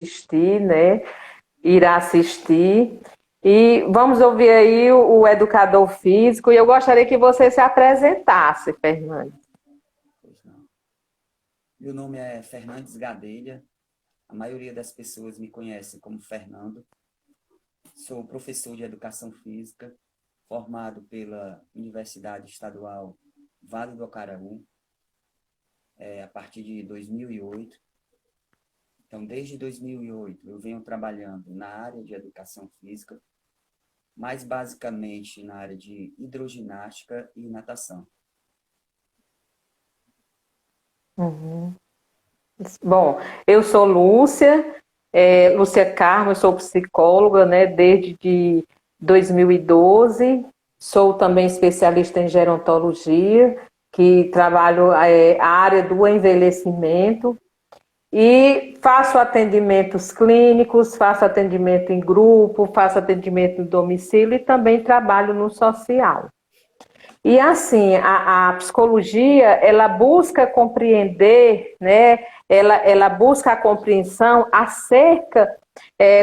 assistir, né? Irá assistir. E vamos ouvir aí o educador físico, e eu gostaria que você se apresentasse, Fernando. Pois não. Meu nome é Fernandes Gadelha. A maioria das pessoas me conhece como Fernando. Sou professor de educação física, formado pela Universidade Estadual Vale do Acaraú, a partir de 2008. Então, desde 2008, eu venho trabalhando na área de educação física, mais basicamente na área de hidroginástica e natação. Uhum. Bom, eu sou Lúcia, Lúcia Carmo, eu sou psicóloga, né, desde 2012, sou também especialista em gerontologia, que trabalho a área do envelhecimento, e faço atendimentos clínicos, faço atendimento em grupo, faço atendimento no domicílio e também trabalho no social. E assim, a psicologia, ela busca compreender, né? Ela busca a compreensão acerca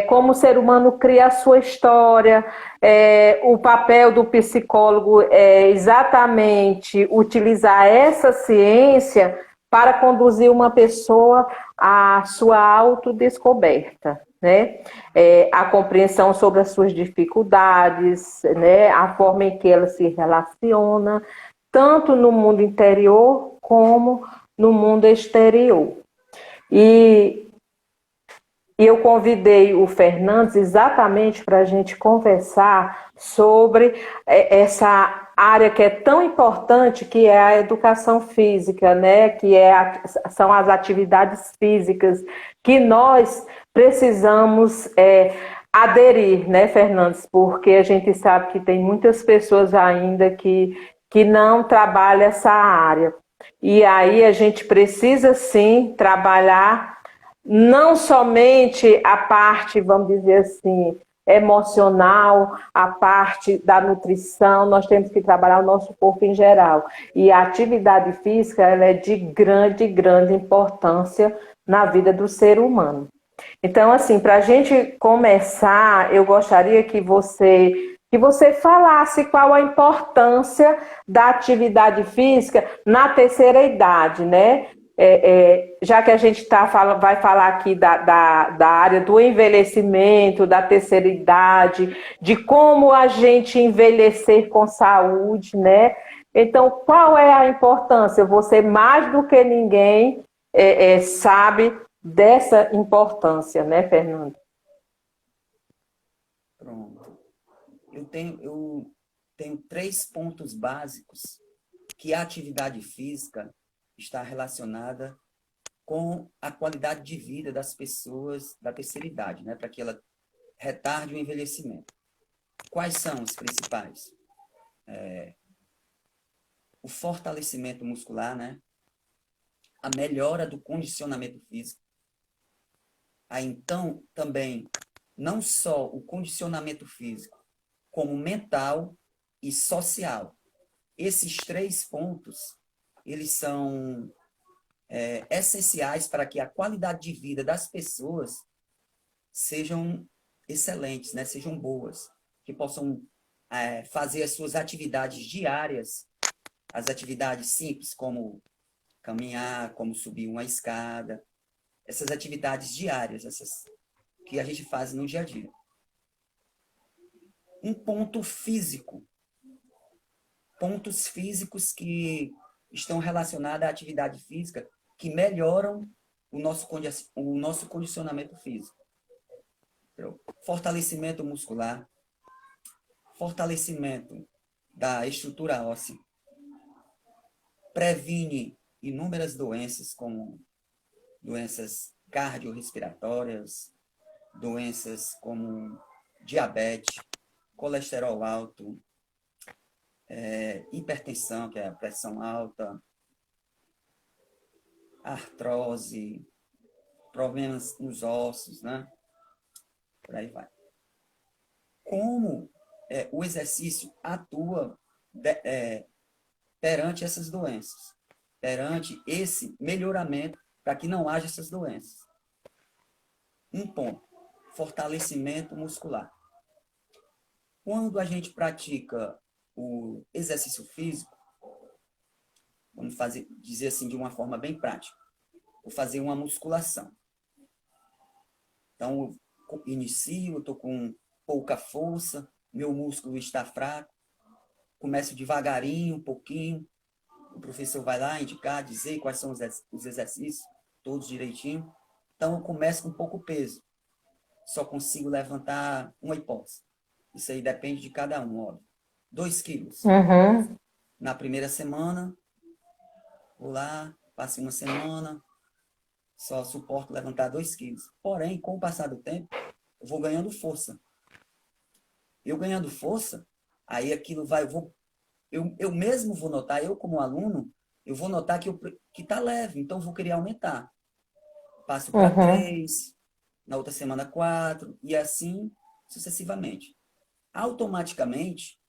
como o ser humano cria a sua história, o papel do psicólogo é exatamente utilizar essa ciência para conduzir uma pessoa à sua autodescoberta, né? A compreensão sobre as suas dificuldades, né? A forma em que ela se relaciona, tanto no mundo interior como no mundo exterior. E eu convidei o Fernandes exatamente para a gente conversar sobre essa área que é tão importante, que é a educação física, né? São as atividades físicas que nós precisamos aderir, né, Fernandes? Porque a gente sabe que tem muitas pessoas ainda que não trabalham essa área. E aí a gente precisa sim trabalhar não somente a parte, vamos dizer assim, emocional, a parte da nutrição, nós temos que trabalhar o nosso corpo em geral. E a atividade física, ela é de grande, grande importância na vida do ser humano. Então, assim, para a gente começar, eu gostaria que você falasse qual a importância da atividade física na terceira idade, né? Já que a gente vai falar aqui da área do envelhecimento, da terceira idade, de como a gente envelhecer com saúde, né? Então, qual é a importância? Você, mais do que ninguém, sabe dessa importância, né, Fernando? Pronto. Eu tenho três pontos básicos que a atividade física está relacionada com a qualidade de vida das pessoas da terceira idade, né? Para que ela retarde o envelhecimento. Quais são os principais? O fortalecimento muscular, né? A melhora do condicionamento físico. Aí, então, também, não só o condicionamento físico, como mental e social. Esses três pontos, eles são essenciais para que a qualidade de vida das pessoas sejam excelentes, né? Sejam boas, que possam fazer as suas atividades diárias, as atividades simples, como caminhar, como subir uma escada, essas atividades diárias, essas que a gente faz no dia a dia. Um ponto físico, pontos físicos que estão relacionados à atividade física, que melhoram o nosso condicionamento físico. Fortalecimento muscular, fortalecimento da estrutura óssea, previne inúmeras doenças, como doenças cardiorrespiratórias, doenças como diabetes, colesterol alto, hipertensão, que é a pressão alta, artrose, problemas nos ossos, né? Por aí vai. Como o exercício atua perante essas doenças, perante esse melhoramento para que não haja essas doenças. Um ponto, fortalecimento muscular. Quando a gente pratica o exercício físico, vamos dizer assim de uma forma bem prática, vou fazer uma musculação. Então, eu inicio, estou com pouca força, meu músculo está fraco, começo devagarinho, um pouquinho, o professor vai lá indicar, dizer quais são os exercícios, todos direitinho. Então, eu começo com pouco peso, só consigo levantar uma hipótese. Isso aí depende de cada um, óbvio. 2 quilos. Uhum. Na primeira semana, vou lá, passo uma semana, só suporto levantar 2 quilos. Porém, com o passar do tempo, eu vou ganhando força. Eu ganhando força, aí aquilo vai, eu mesmo vou notar, eu como aluno, eu vou notar que tá leve, então eu vou querer aumentar. Passo para Uhum. 3, na outra semana 4, e assim sucessivamente. Automaticamente,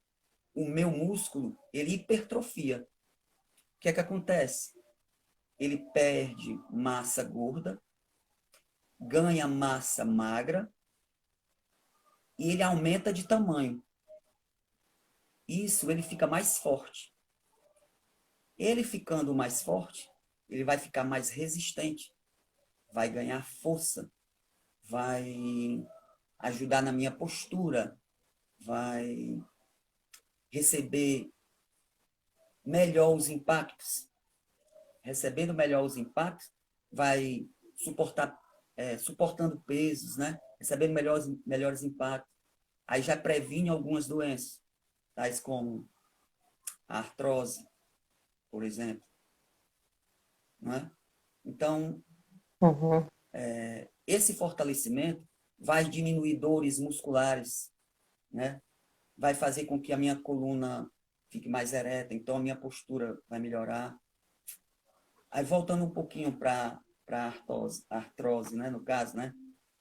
o meu músculo, ele hipertrofia. O que é que acontece? Ele perde massa gorda, ganha massa magra e ele aumenta de tamanho. Isso, ele fica mais forte. Ele ficando mais forte, ele vai ficar mais resistente, vai ganhar força, vai ajudar na minha postura, vai receber melhor os impactos. Recebendo melhor os impactos, vai suportando pesos, né? Recebendo melhores impactos. Aí já previne algumas doenças, tais como a artrose, por exemplo. Não é? Então, Uhum. esse fortalecimento vai diminuir dores musculares, né? Vai fazer com que a minha coluna fique mais ereta, então a minha postura vai melhorar. Aí voltando um pouquinho para a artrose, né, no caso, né,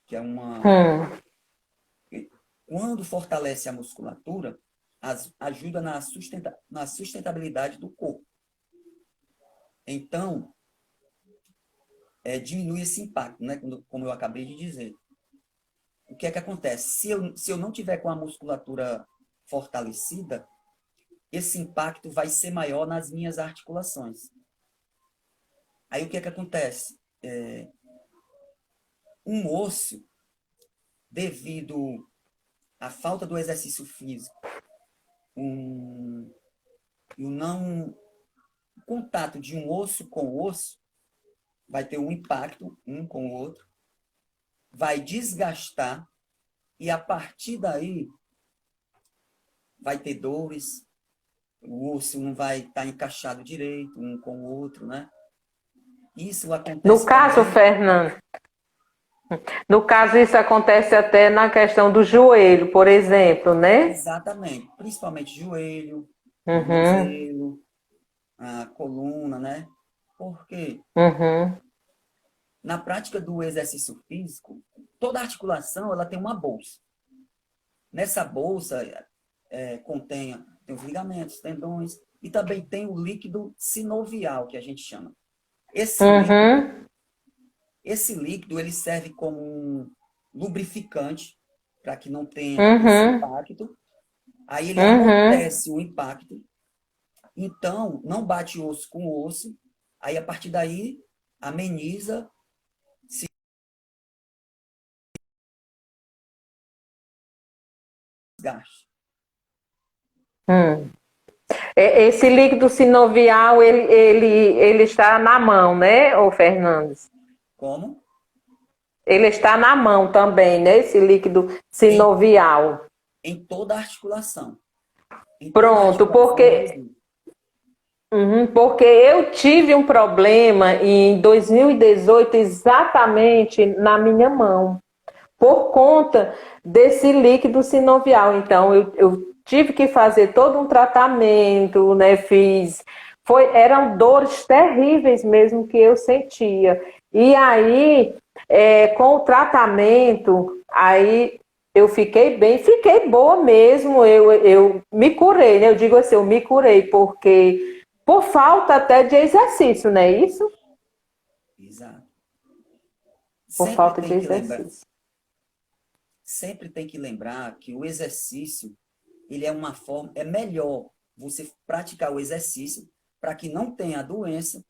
que é uma... Hum. Quando fortalece a musculatura, ajuda na sustentabilidade do corpo. Então, diminui esse impacto, né, como eu acabei de dizer. O que é que acontece? Se eu não tiver com a musculatura fortalecida, esse impacto vai ser maior nas minhas articulações. Aí o que é que acontece? Um osso, devido à falta do exercício físico, e o não o contato de um osso com osso, vai ter um impacto um com o outro, vai desgastar, e a partir daí vai ter dores, o osso não vai estar encaixado direito um com o outro, né? Isso No acontece caso, também. Fernando, no caso, isso acontece até na questão do joelho, por exemplo, né? Exatamente, principalmente joelho, Uhum. tornozelo, a coluna, né? Porque Uhum. na prática do exercício físico, toda articulação ela tem uma bolsa. Nessa bolsa tem os ligamentos, tendões, e também tem o líquido sinovial, que a gente chama. Esse líquido, Uhum. esse líquido ele serve como um lubrificante para que não tenha esse Uhum. impacto. Aí ele Uhum. amortece o impacto. Então, não bate osso com osso. Aí, a partir daí, ameniza, se desgaste. Hum. Esse líquido sinovial, ele está na mão, né, ô Fernandes? Como? Ele está na mão também, né, esse líquido Em, sinovial. em toda a articulação. Em toda a Pronto, articulação ele existe. porque eu tive um problema em 2018 exatamente na minha mão, por conta desse líquido sinovial. Então, eu tive que fazer todo um tratamento, né? Eram dores terríveis mesmo que eu sentia. E aí, com o tratamento, aí eu fiquei boa mesmo, eu me curei, né? Eu digo assim, eu me curei, porque por falta até de exercício, não é isso? Exato. Por Sempre falta de tem que lembrar, exercício. sempre tem que lembrar que o exercício, ele é uma forma, é melhor você praticar o exercício para que não tenha a doença,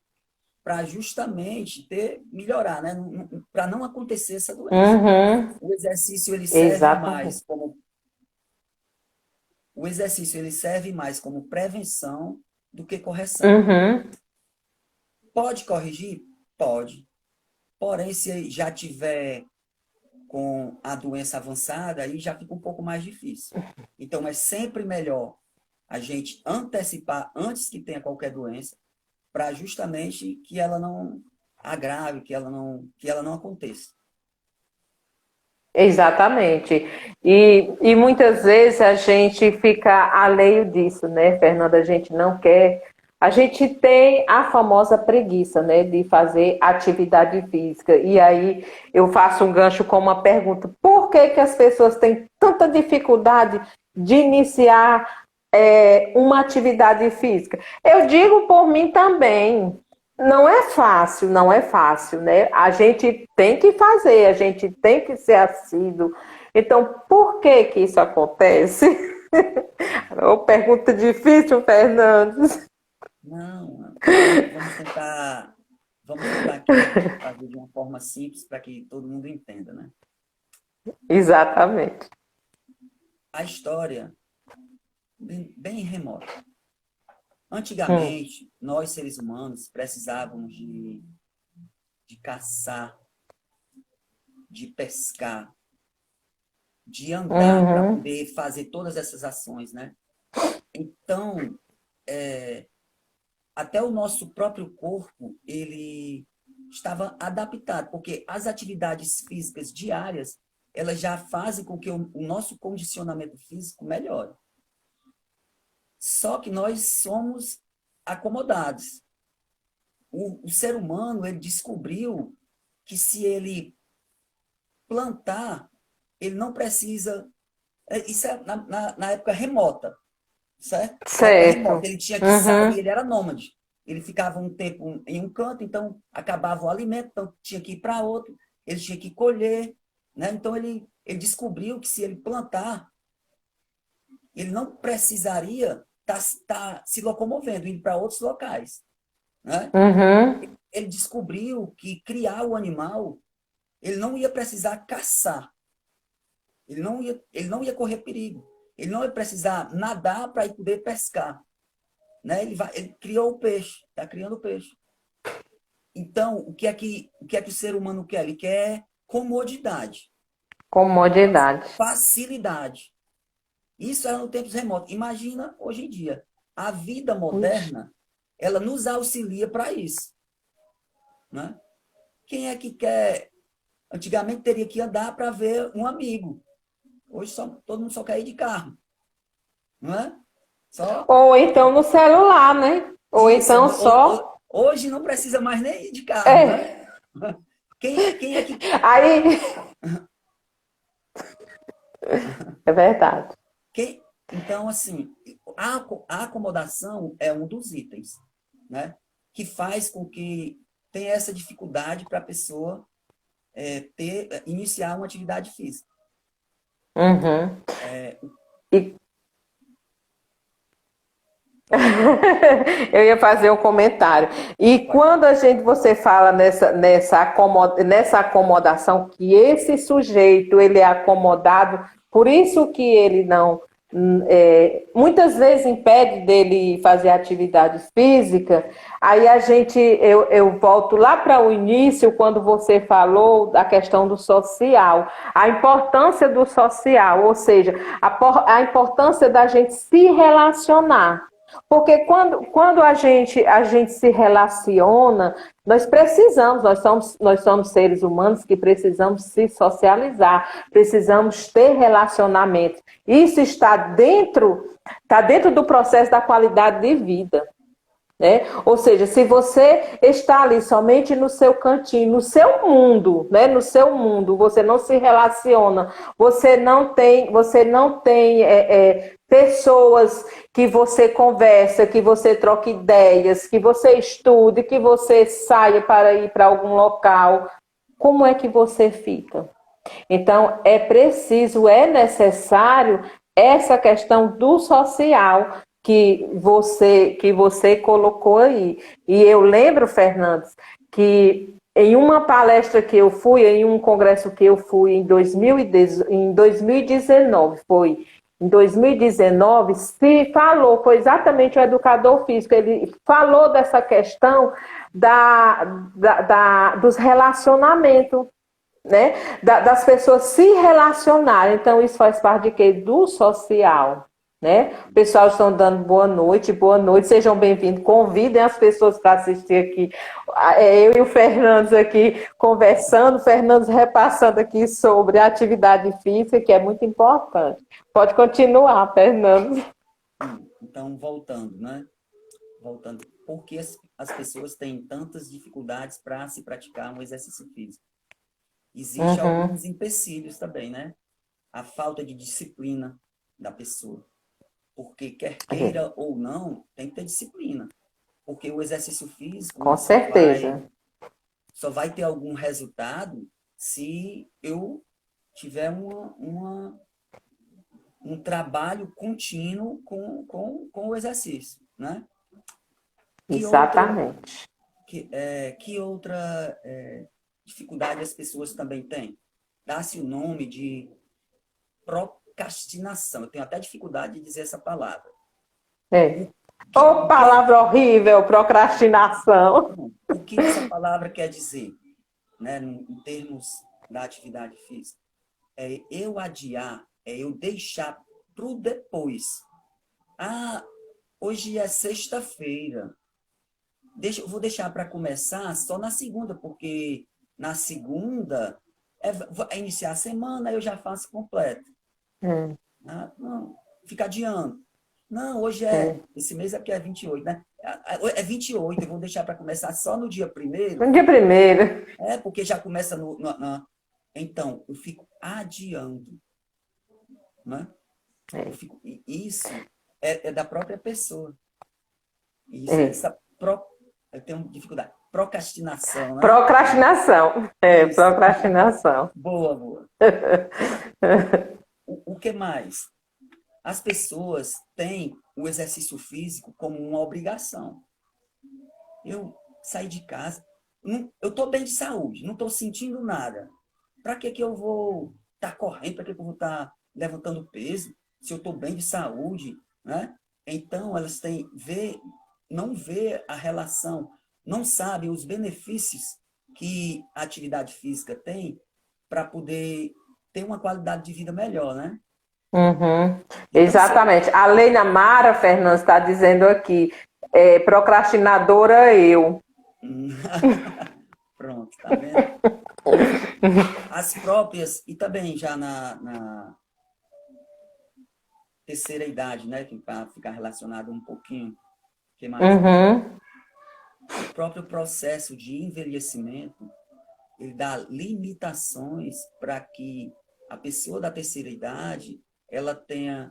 para justamente melhorar, né? Para não acontecer essa doença. Uhum. O exercício ele serve Exatamente. mais como o exercício ele serve mais como prevenção do que correção. Uhum. Pode corrigir? Pode. Porém, se já tiver com a doença avançada, aí já fica um pouco mais difícil. Então, é sempre melhor a gente antecipar antes que tenha qualquer doença, para justamente que ela não agrave, que ela não aconteça. Exatamente. E muitas vezes a gente fica alheio disso, né, Fernanda? A gente não quer. A gente tem a famosa preguiça, né, de fazer atividade física. E aí eu faço um gancho com uma pergunta: por que que as pessoas têm tanta dificuldade de iniciar uma atividade física? Eu digo por mim também. Não é fácil, não é fácil, né? A gente tem que fazer, a gente tem que ser assíduo. Então, por que que isso acontece? Ô, pergunta difícil, Fernandes. Não, vamos tentar aqui fazer de uma forma simples para que todo mundo entenda, né? Exatamente. A história, bem remota. Hum, Antigamente, nós seres humanos precisávamos de caçar, de pescar, de andar para uhum, poder fazer todas essas ações, né? Então, até o nosso próprio corpo, ele estava adaptado, porque as atividades físicas diárias, elas já fazem com que o nosso condicionamento físico melhore. Só que nós somos acomodados. O ser humano, ele descobriu que se ele plantar, ele não precisa. Isso é na época remota, certo? Na época remota, certo. ele tinha que sair, Uhum, ele era nômade. Ele ficava um tempo em um canto, então acabava o alimento, então tinha que ir para outro, ele tinha que colher, né? Então ele descobriu que se ele plantar, ele não precisaria estar se locomovendo, indo para outros locais, né? uhum, Ele descobriu que criar o animal, ele não ia precisar caçar, ele não ia correr perigo, ele não ia precisar nadar para poder pescar, né? Ele criou o peixe, está criando o peixe. Então, o que é que o ser humano quer? Ele quer comodidade, comodidade. facilidade. Isso era no tempos remotos. Imagina hoje em dia. A vida Ixi, moderna, ela nos auxilia para isso, né? Quem é que quer? Antigamente teria que andar para ver um amigo. Hoje todo mundo só quer ir de carro, não é? Só ou então no celular, né? Ou isso. então só. Hoje não precisa mais nem ir de carro, né? É, Quem é que aí. É verdade. Então, assim, a acomodação é um dos itens, né? Que faz com que tenha essa dificuldade para a pessoa iniciar uma atividade física. Uhum. É, E eu ia fazer um comentário. E pode quando você fala nessa acomodação, que esse sujeito ele é acomodado, por isso que ele não muitas vezes impede dele fazer atividade física, aí eu volto lá para o início, quando você falou da questão do social, a importância do social, ou seja, a importância da gente se relacionar. Porque quando a gente se relaciona, nós somos seres humanos que precisamos se socializar, precisamos ter relacionamento. Isso está dentro do processo da qualidade de vida. Né? Ou seja, se você está ali somente no seu cantinho, no seu mundo, né? No seu mundo, você não se relaciona, você não tem pessoas que você conversa, que você troca ideias, que você estude, que você saia para ir para algum local, como é que você fica? Então, é preciso, é necessário essa questão do social que você colocou aí. E eu lembro, Fernandes, que em uma palestra que eu fui, em um congresso que eu fui em 2019, foi em 2019, se falou, foi exatamente o educador físico, ele falou dessa questão dos relacionamentos, né? Das pessoas se relacionarem. Então, isso faz parte de quê? Do social. Né? O pessoal estão dando boa noite, sejam bem-vindos. Convidem as pessoas para assistir aqui. Eu e o Fernandes aqui conversando, Fernandes repassando aqui sobre a atividade física, que é muito importante. Pode continuar, Fernandes. Então, voltando, né? Voltando, por que as pessoas têm tantas dificuldades para se praticar um exercício físico? Existem alguns empecilhos também, né? A falta de disciplina da pessoa. Porque quer queira ou não, tem que ter disciplina. Porque o exercício físico com certeza só vai ter algum resultado se eu tiver um trabalho contínuo com o exercício, né? Exatamente. Que outra dificuldade as pessoas também têm? Dá-se o nome de procrastinação. Eu tenho até dificuldade de dizer essa palavra. Palavra horrível, procrastinação. O que essa palavra quer dizer, né, em termos da atividade física? É eu adiar, é eu deixar para o depois. Hoje é sexta-feira. Eu vou deixar para começar só na segunda, porque na segunda é iniciar a semana, eu já faço completo. Não, fica adiando. Não, hoje esse mês é porque é 28, né? É 28, eu vou deixar para começar só no dia 1º. No dia 1º. Porque já começa Então, eu fico adiando. Né? Isso é da própria pessoa. Eu tenho dificuldade. Procrastinação, né? Procrastinação. Procrastinação. Boa. O que mais? As pessoas têm o exercício físico como uma obrigação. Eu saí de casa, eu estou bem de saúde, não estou sentindo nada. Para que eu vou estar correndo? Para que eu vou estar levantando peso? Se eu estou bem de saúde, né? Então, elas não vê a relação, não sabem os benefícios que a atividade física tem para poder ter uma qualidade de vida melhor, né? Exatamente. A Leina Mara Fernandes está dizendo aqui, procrastinadora eu. Pronto, tá vendo? As próprias, e também já na terceira idade, né? Para ficar relacionado um pouquinho. Que mais? O próprio processo de envelhecimento, ele dá limitações para que a pessoa da terceira idade ela tenha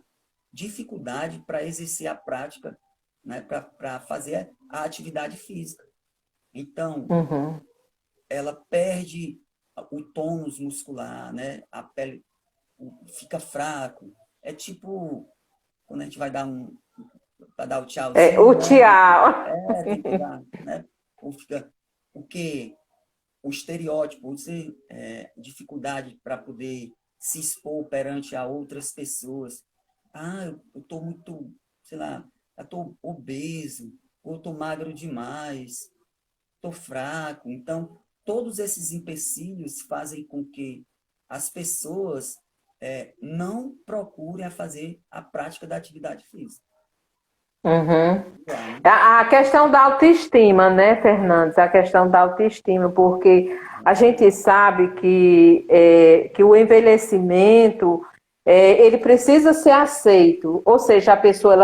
dificuldade para exercer a prática, né, para fazer a atividade física. Então, ela perde o tônus muscular, né? A pele fica fraco. É tipo quando a gente vai dar para dar o tchauzinho. O tchau. Tem que dar, né? Ou fica o estereótipo, dificuldade para poder se expor perante a outras pessoas. Eu estou muito, sei lá, eu estou obeso, ou estou magro demais, estou fraco. Então, todos esses empecilhos fazem com que as pessoas não procurem a fazer a prática da atividade física. A questão da autoestima, né, Fernandes? A questão da autoestima, porque a gente sabe que o envelhecimento ele precisa ser aceito, ou seja, a pessoa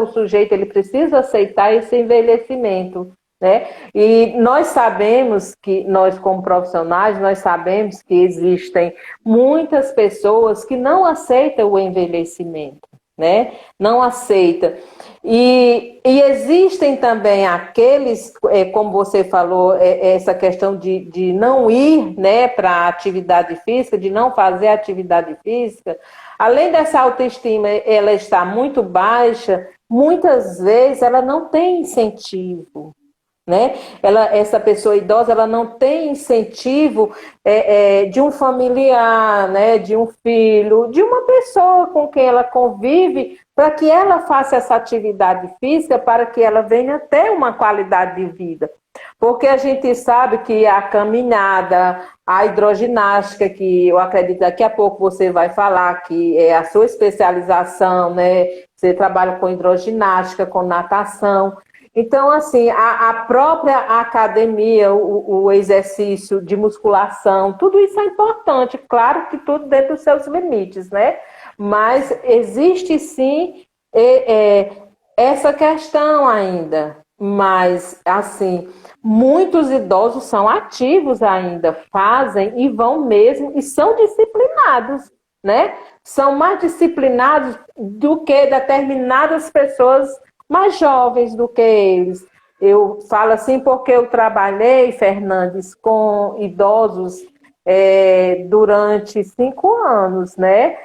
o sujeito ele precisa aceitar esse envelhecimento, né? E nós sabemos nós como profissionais, nós sabemos que existem muitas pessoas que não aceitam o envelhecimento. né? Não aceita. E existem também aqueles, como você falou, essa questão de não ir, né, para a atividade física, de não fazer atividade física. Além dessa autoestima, ela está muito baixa, muitas vezes ela não tem incentivo, né? Essa pessoa idosa, ela não tem incentivo de um familiar, né? De um filho, de uma pessoa com quem ela convive, para que ela faça essa atividade física, para que ela venha ter uma qualidade de vida. Porque a gente sabe que a caminhada, a hidroginástica, que eu acredito daqui a pouco você vai falar, que é a sua especialização, né? Você trabalha com hidroginástica, com natação. Então, assim, a própria academia, o exercício de musculação, tudo isso é importante, claro que tudo dentro dos seus limites, né? Mas existe sim essa questão ainda. Mas, assim, muitos idosos são ativos ainda, fazem e vão mesmo, e são disciplinados, né? São mais disciplinados do que determinadas pessoas mais jovens do que eles. Eu falo assim porque eu trabalhei, Fernandes, com idosos durante 5 anos, né?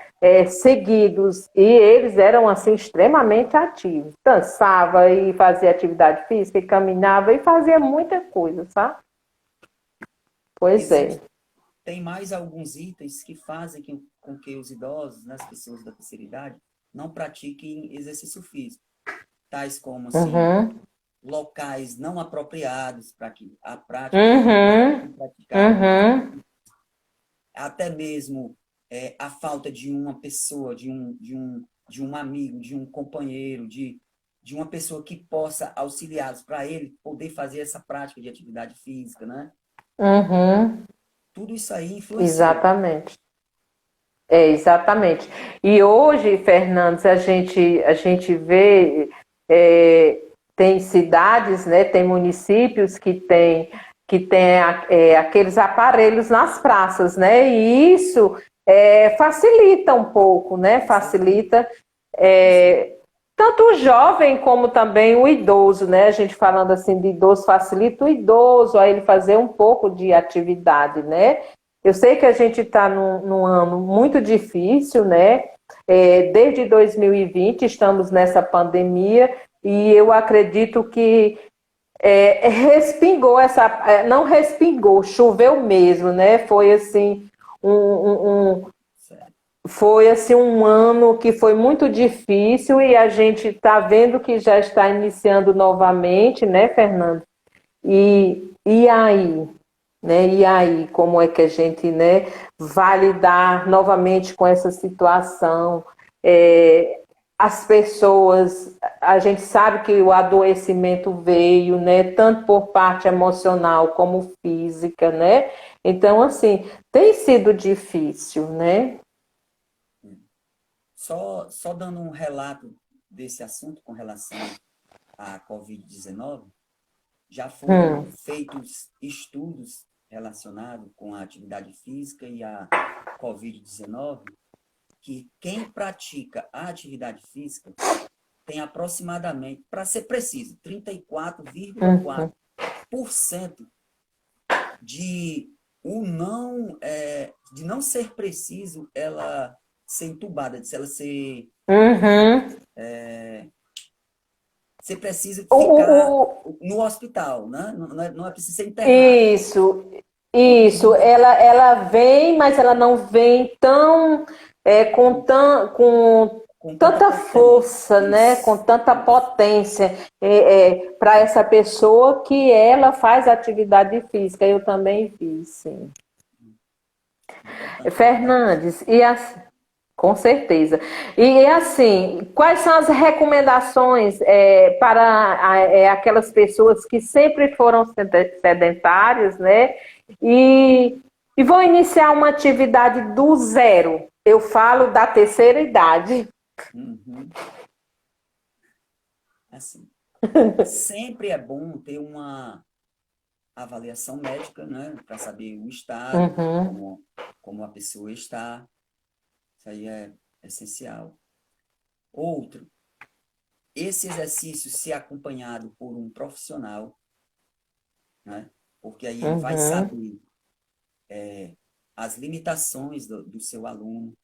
Seguidos, e eles eram assim extremamente ativos. Dançava e fazia atividade física, e caminhava e fazia muita coisa, sabe? Pois é. Tem mais alguns itens que fazem com que os idosos, né, as pessoas da terceira idade, não pratiquem exercício físico, tais como assim, Uhum. locais não apropriados para que a prática seja Uhum. praticada, Uhum. até mesmo a falta de uma pessoa, de um amigo, de um companheiro, de uma pessoa que possa auxiliá-los para ele poder fazer essa prática de atividade física, né? Uhum. Tudo isso aí influencia. Exatamente. Exatamente. E hoje, Fernandes, a gente vê, tem cidades, né, tem municípios que tem aqueles aparelhos nas praças, né? E isso facilita um pouco, né? Facilita tanto o jovem como também o idoso, né? A gente falando assim de idoso, facilita o idoso a ele fazer um pouco de atividade, né? Eu sei que a gente está num ano muito difícil, né? Desde 2020 estamos nessa pandemia e eu acredito que respingou não respingou, choveu mesmo, né? Foi assim foi assim um ano que foi muito difícil e a gente está vendo que já está iniciando novamente, né, Fernando? E aí, né? E aí, como é que a gente, né, vai lidar novamente com essa situação? As pessoas, a gente sabe que o adoecimento veio, né, tanto por parte emocional como física, né? Então, assim, tem sido difícil, né? Só dando um relato desse assunto com relação à Covid-19, já foram Hum, feitos estudos relacionados com a atividade física e a Covid-19, que quem pratica a atividade física tem aproximadamente, para ser preciso, hum, 34,4% de de não ser preciso ela ser entubada, de se ela uhum. ser preciso O, ficar o, o, no hospital, né? Não é preciso ser internado. isso, Outros isso. números, Ela vem, mas ela não vem tão com com tanta tanta potência. força, né? Com tanta Isso. potência para essa pessoa que ela faz atividade física. Eu também fiz, sim. Importante frisar isso. Fernandes, com certeza. E assim, quais são as recomendações para aquelas pessoas que sempre foram sedentárias, né? E, e vão iniciar uma atividade do zero. Eu falo da terceira idade. Uhum. Assim, sempre é bom ter uma avaliação médica, né? Para saber o estado, Uhum, como a pessoa está. Isso aí é essencial. Outro, esse exercício ser acompanhado por um profissional, né? Porque aí ele vai Uhum. saber as limitações do seu aluno,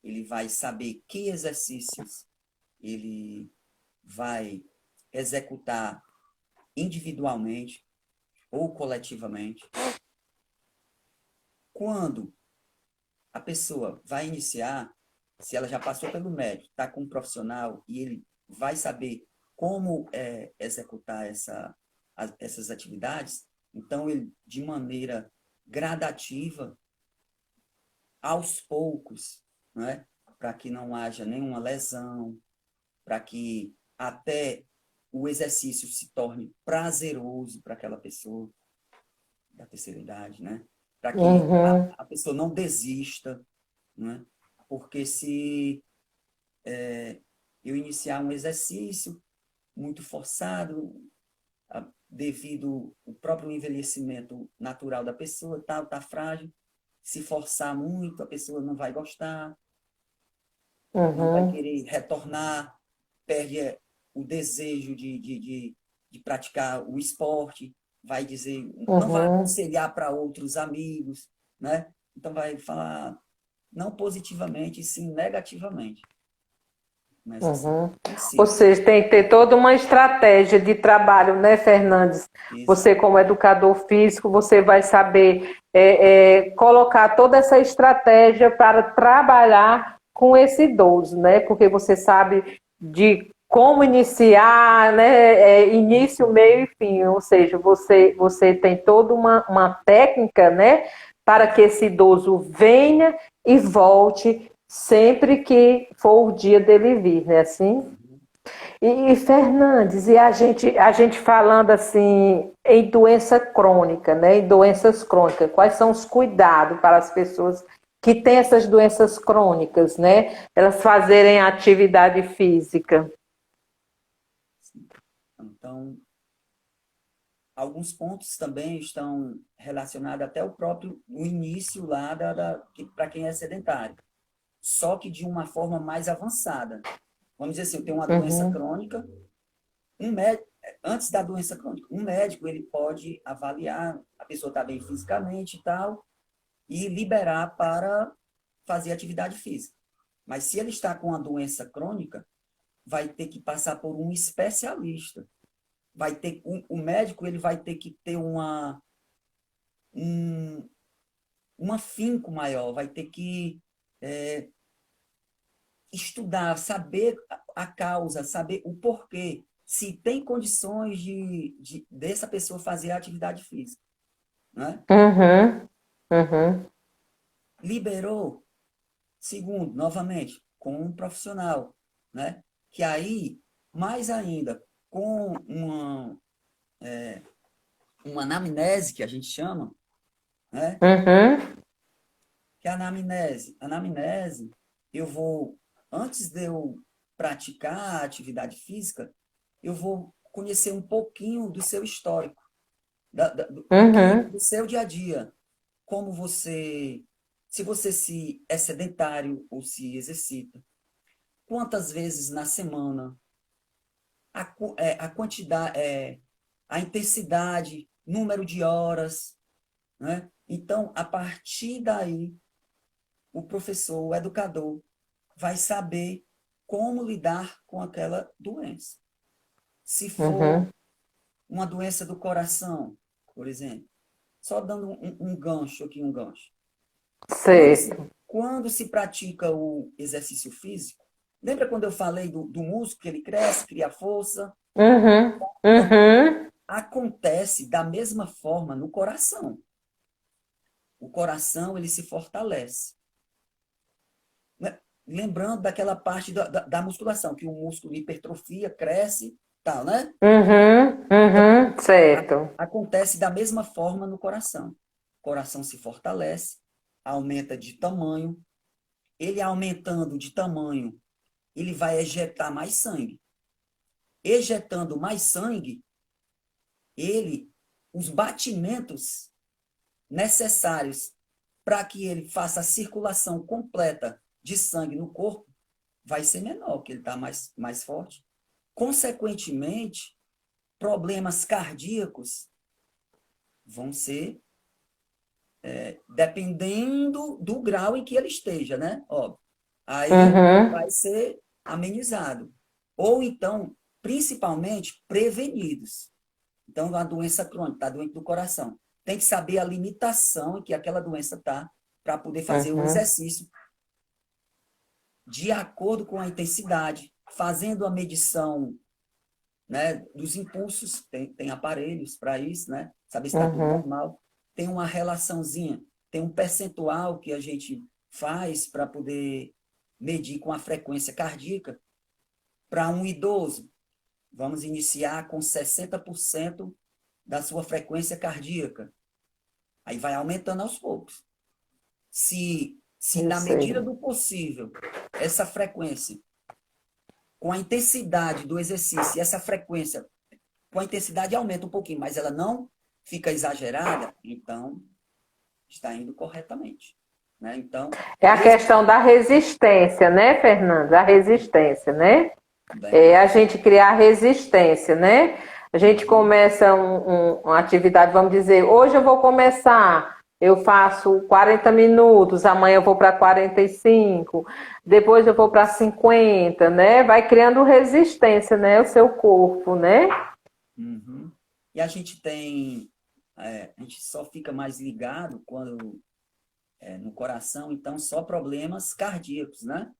ele vai saber que exercícios ele vai executar individualmente ou coletivamente. Quando a pessoa vai iniciar, se ela já passou pelo médico, está com um profissional e ele vai saber como executar essas atividades, então ele, de maneira gradativa, aos poucos, né, para que não haja nenhuma lesão, para que até o exercício se torne prazeroso para aquela pessoa da terceira idade, né? Para que Uhum. a pessoa não desista, né? Porque se eu iniciar um exercício muito forçado, devido ao próprio envelhecimento natural da pessoa, tal, tá frágil, se forçar muito, a pessoa não vai gostar, não vai Uhum. querer retornar, perde o desejo de praticar o esporte, vai dizer, não vai Uhum. aconselhar para outros amigos, né? Então vai falar não positivamente, e sim negativamente. Começa assim, Uhum. um Ou ciclo. seja, tem que ter toda uma estratégia de trabalho, né, Fernandes? Você, Exato. como educador físico, você vai saber colocar toda essa estratégia para trabalhar com esse idoso, né? Porque você sabe de como iniciar, né? Início, meio e fim. Ou seja, você tem toda uma técnica, né? Para que esse idoso venha e volte sempre que for o dia dele vir, né? Assim. Uhum. E Fernandes, e a gente falando assim em doença crônica, né? Em doenças crônicas, quais são os cuidados para as pessoas que têm essas doenças crônicas, né? Elas fazerem atividade física. Sim. Então, alguns pontos também estão relacionados até o início lá para quem é sedentário, só que de uma forma mais avançada. Vamos dizer assim, eu tenho uma doença Uhum, crônica, um médico, antes da doença crônica, um médico ele pode avaliar, a pessoa está bem fisicamente e tal, e liberar para fazer atividade física. Mas se ele está com uma doença crônica, vai ter que passar por um especialista. O médico ele vai ter que ter um, um afinco maior, vai ter que é, estudar, saber a causa, saber o porquê, se tem condições dessa pessoa fazer a atividade física, né? uhum, uhum, Liberou, segundo, novamente, com um profissional, né? Que aí, mais ainda, com uma anamnese, que a gente chama, né? uhum, Que é a anamnese, eu vou, antes de eu praticar a atividade física, eu vou conhecer um pouquinho do seu histórico, uhum, do seu dia a dia, como você, se você se é sedentário ou se exercita, quantas vezes na semana, a quantidade, a intensidade, número de horas, né? Então, a partir daí, o professor, o educador, vai saber como lidar com aquela doença. Se for uhum. uma doença do coração, por exemplo, só dando um gancho aqui, um gancho. Quando se, Certo. quando se pratica o exercício físico, lembra quando eu falei do músculo, que ele cresce, cria força? Uhum, Então, uhum, acontece da mesma forma no coração. O coração, ele se fortalece. Né? Lembrando daquela parte da musculação, que o músculo hipertrofia, cresce, tal, né? uhum, Então, uhum, certo. acontece da mesma forma no coração. O coração se fortalece, aumenta de tamanho. Ele aumentando de tamanho, ele vai ejetar mais sangue. Ejetando mais sangue, os batimentos necessários para que ele faça a circulação completa de sangue no corpo, vai ser menor, porque ele está mais forte. Consequentemente, problemas cardíacos vão ser dependendo do grau em que ele esteja, né? Óbvio. Aí Uhum. vai ser amenizado. Ou então, principalmente, prevenidos. Então, a doença crônica, está doente do coração. Tem que saber a limitação em que aquela doença está para poder fazer o Uhum. exercício de acordo com a intensidade, fazendo a medição, né, dos impulsos, tem aparelhos para isso, né? Saber se está tudo Uhum. normal. Tem uma relaçãozinha, tem um percentual que a gente faz para poder medir com a frequência cardíaca. Para um idoso, vamos iniciar com 60% da sua frequência cardíaca. Aí vai aumentando aos poucos. Se Eu na medida sei. do possível, essa frequência, com a intensidade do exercício, e essa frequência, com a intensidade aumenta um pouquinho, mas ela não fica exagerada, então está indo corretamente. Né? Então, É a esse questão da resistência, né, Fernanda? A resistência, né? É bem, a gente criar resistência, né? A gente começa uma atividade, vamos dizer, hoje eu vou começar, eu faço 40 minutos, amanhã eu vou para 45, depois eu vou para 50, né? Vai criando resistência, né? O seu corpo, né? uhum. E a gente tem, a gente só fica mais ligado quando no coração, então só problemas cardíacos, né?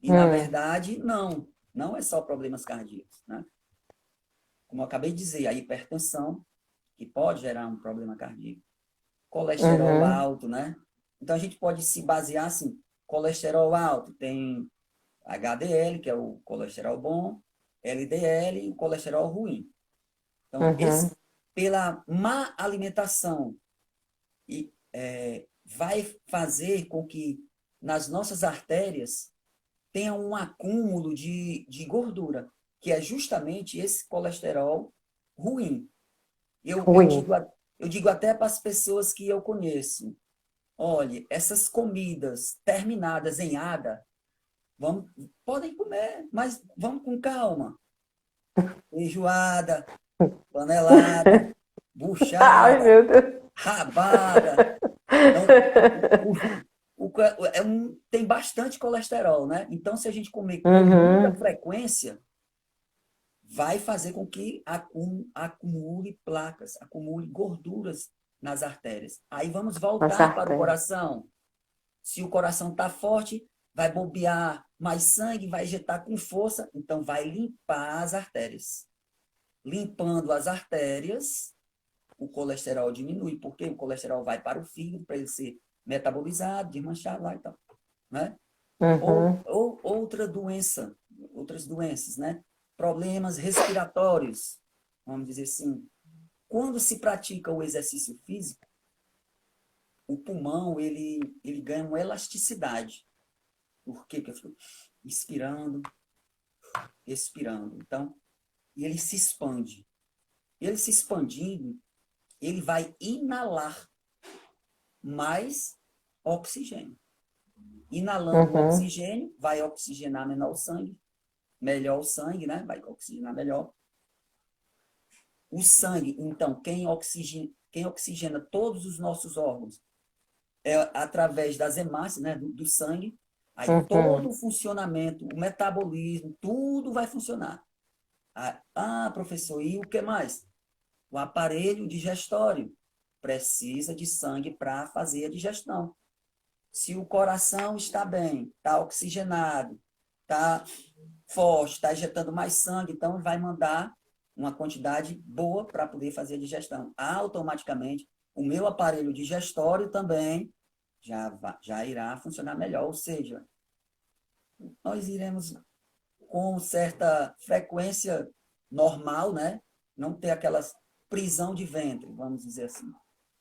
E na Hum, verdade, não é só problemas cardíacos, né? Como eu acabei de dizer, a hipertensão, que pode gerar um problema cardíaco, colesterol uhum, alto, né? Então a gente pode se basear assim, colesterol alto, tem HDL, que é o colesterol bom, LDL e o colesterol ruim. Então, uhum, pela má alimentação vai fazer com que nas nossas artérias tenha um acúmulo de gordura, que é justamente esse colesterol ruim. Eu, eu, ruim. digo, eu digo até para as pessoas que eu conheço, olhe, essas comidas terminadas em ada, vamos, podem comer, mas vamos com calma. Feijoada, panelada, Ai, buchada, meu Deus. rabada. Então, tem bastante colesterol, né? Então, se a gente comer com muita Uhum, frequência, vai fazer com que acumule placas, acumule gorduras nas artérias. Aí vamos as voltar para o artérias. coração. Se o coração está forte, vai bombear mais sangue, vai injetar com força, então vai limpar as artérias. Limpando as artérias, o colesterol diminui, porque o colesterol vai para o fígado para ele ser metabolizado, desmanchado lá e tal, né? Uhum, Ou outras doenças, né? Problemas respiratórios, vamos dizer assim. Quando se pratica o exercício físico, o pulmão, ele ganha uma elasticidade. Por quê? Porque eu fico inspirando, expirando. Então, e ele se expande. Ele se expandindo, ele vai inalar mais oxigênio. Inalando o uhum, oxigênio, vai oxigenar melhor o sangue, né? Vai oxigenar melhor. O sangue, então, quem oxigena todos os nossos órgãos é através das hemácias, né? Do sangue. Aí todo uhum. o funcionamento, o metabolismo, tudo vai funcionar. Professor, e o que mais? O aparelho digestório precisa de sangue para fazer a digestão. Se o coração está bem, está oxigenado, está forte, está injetando mais sangue, então vai mandar uma quantidade boa para poder fazer a digestão. Automaticamente, o meu aparelho digestório também já irá funcionar melhor, ou seja, nós iremos com certa frequência normal, né? Não ter aquelas prisão de ventre, vamos dizer assim.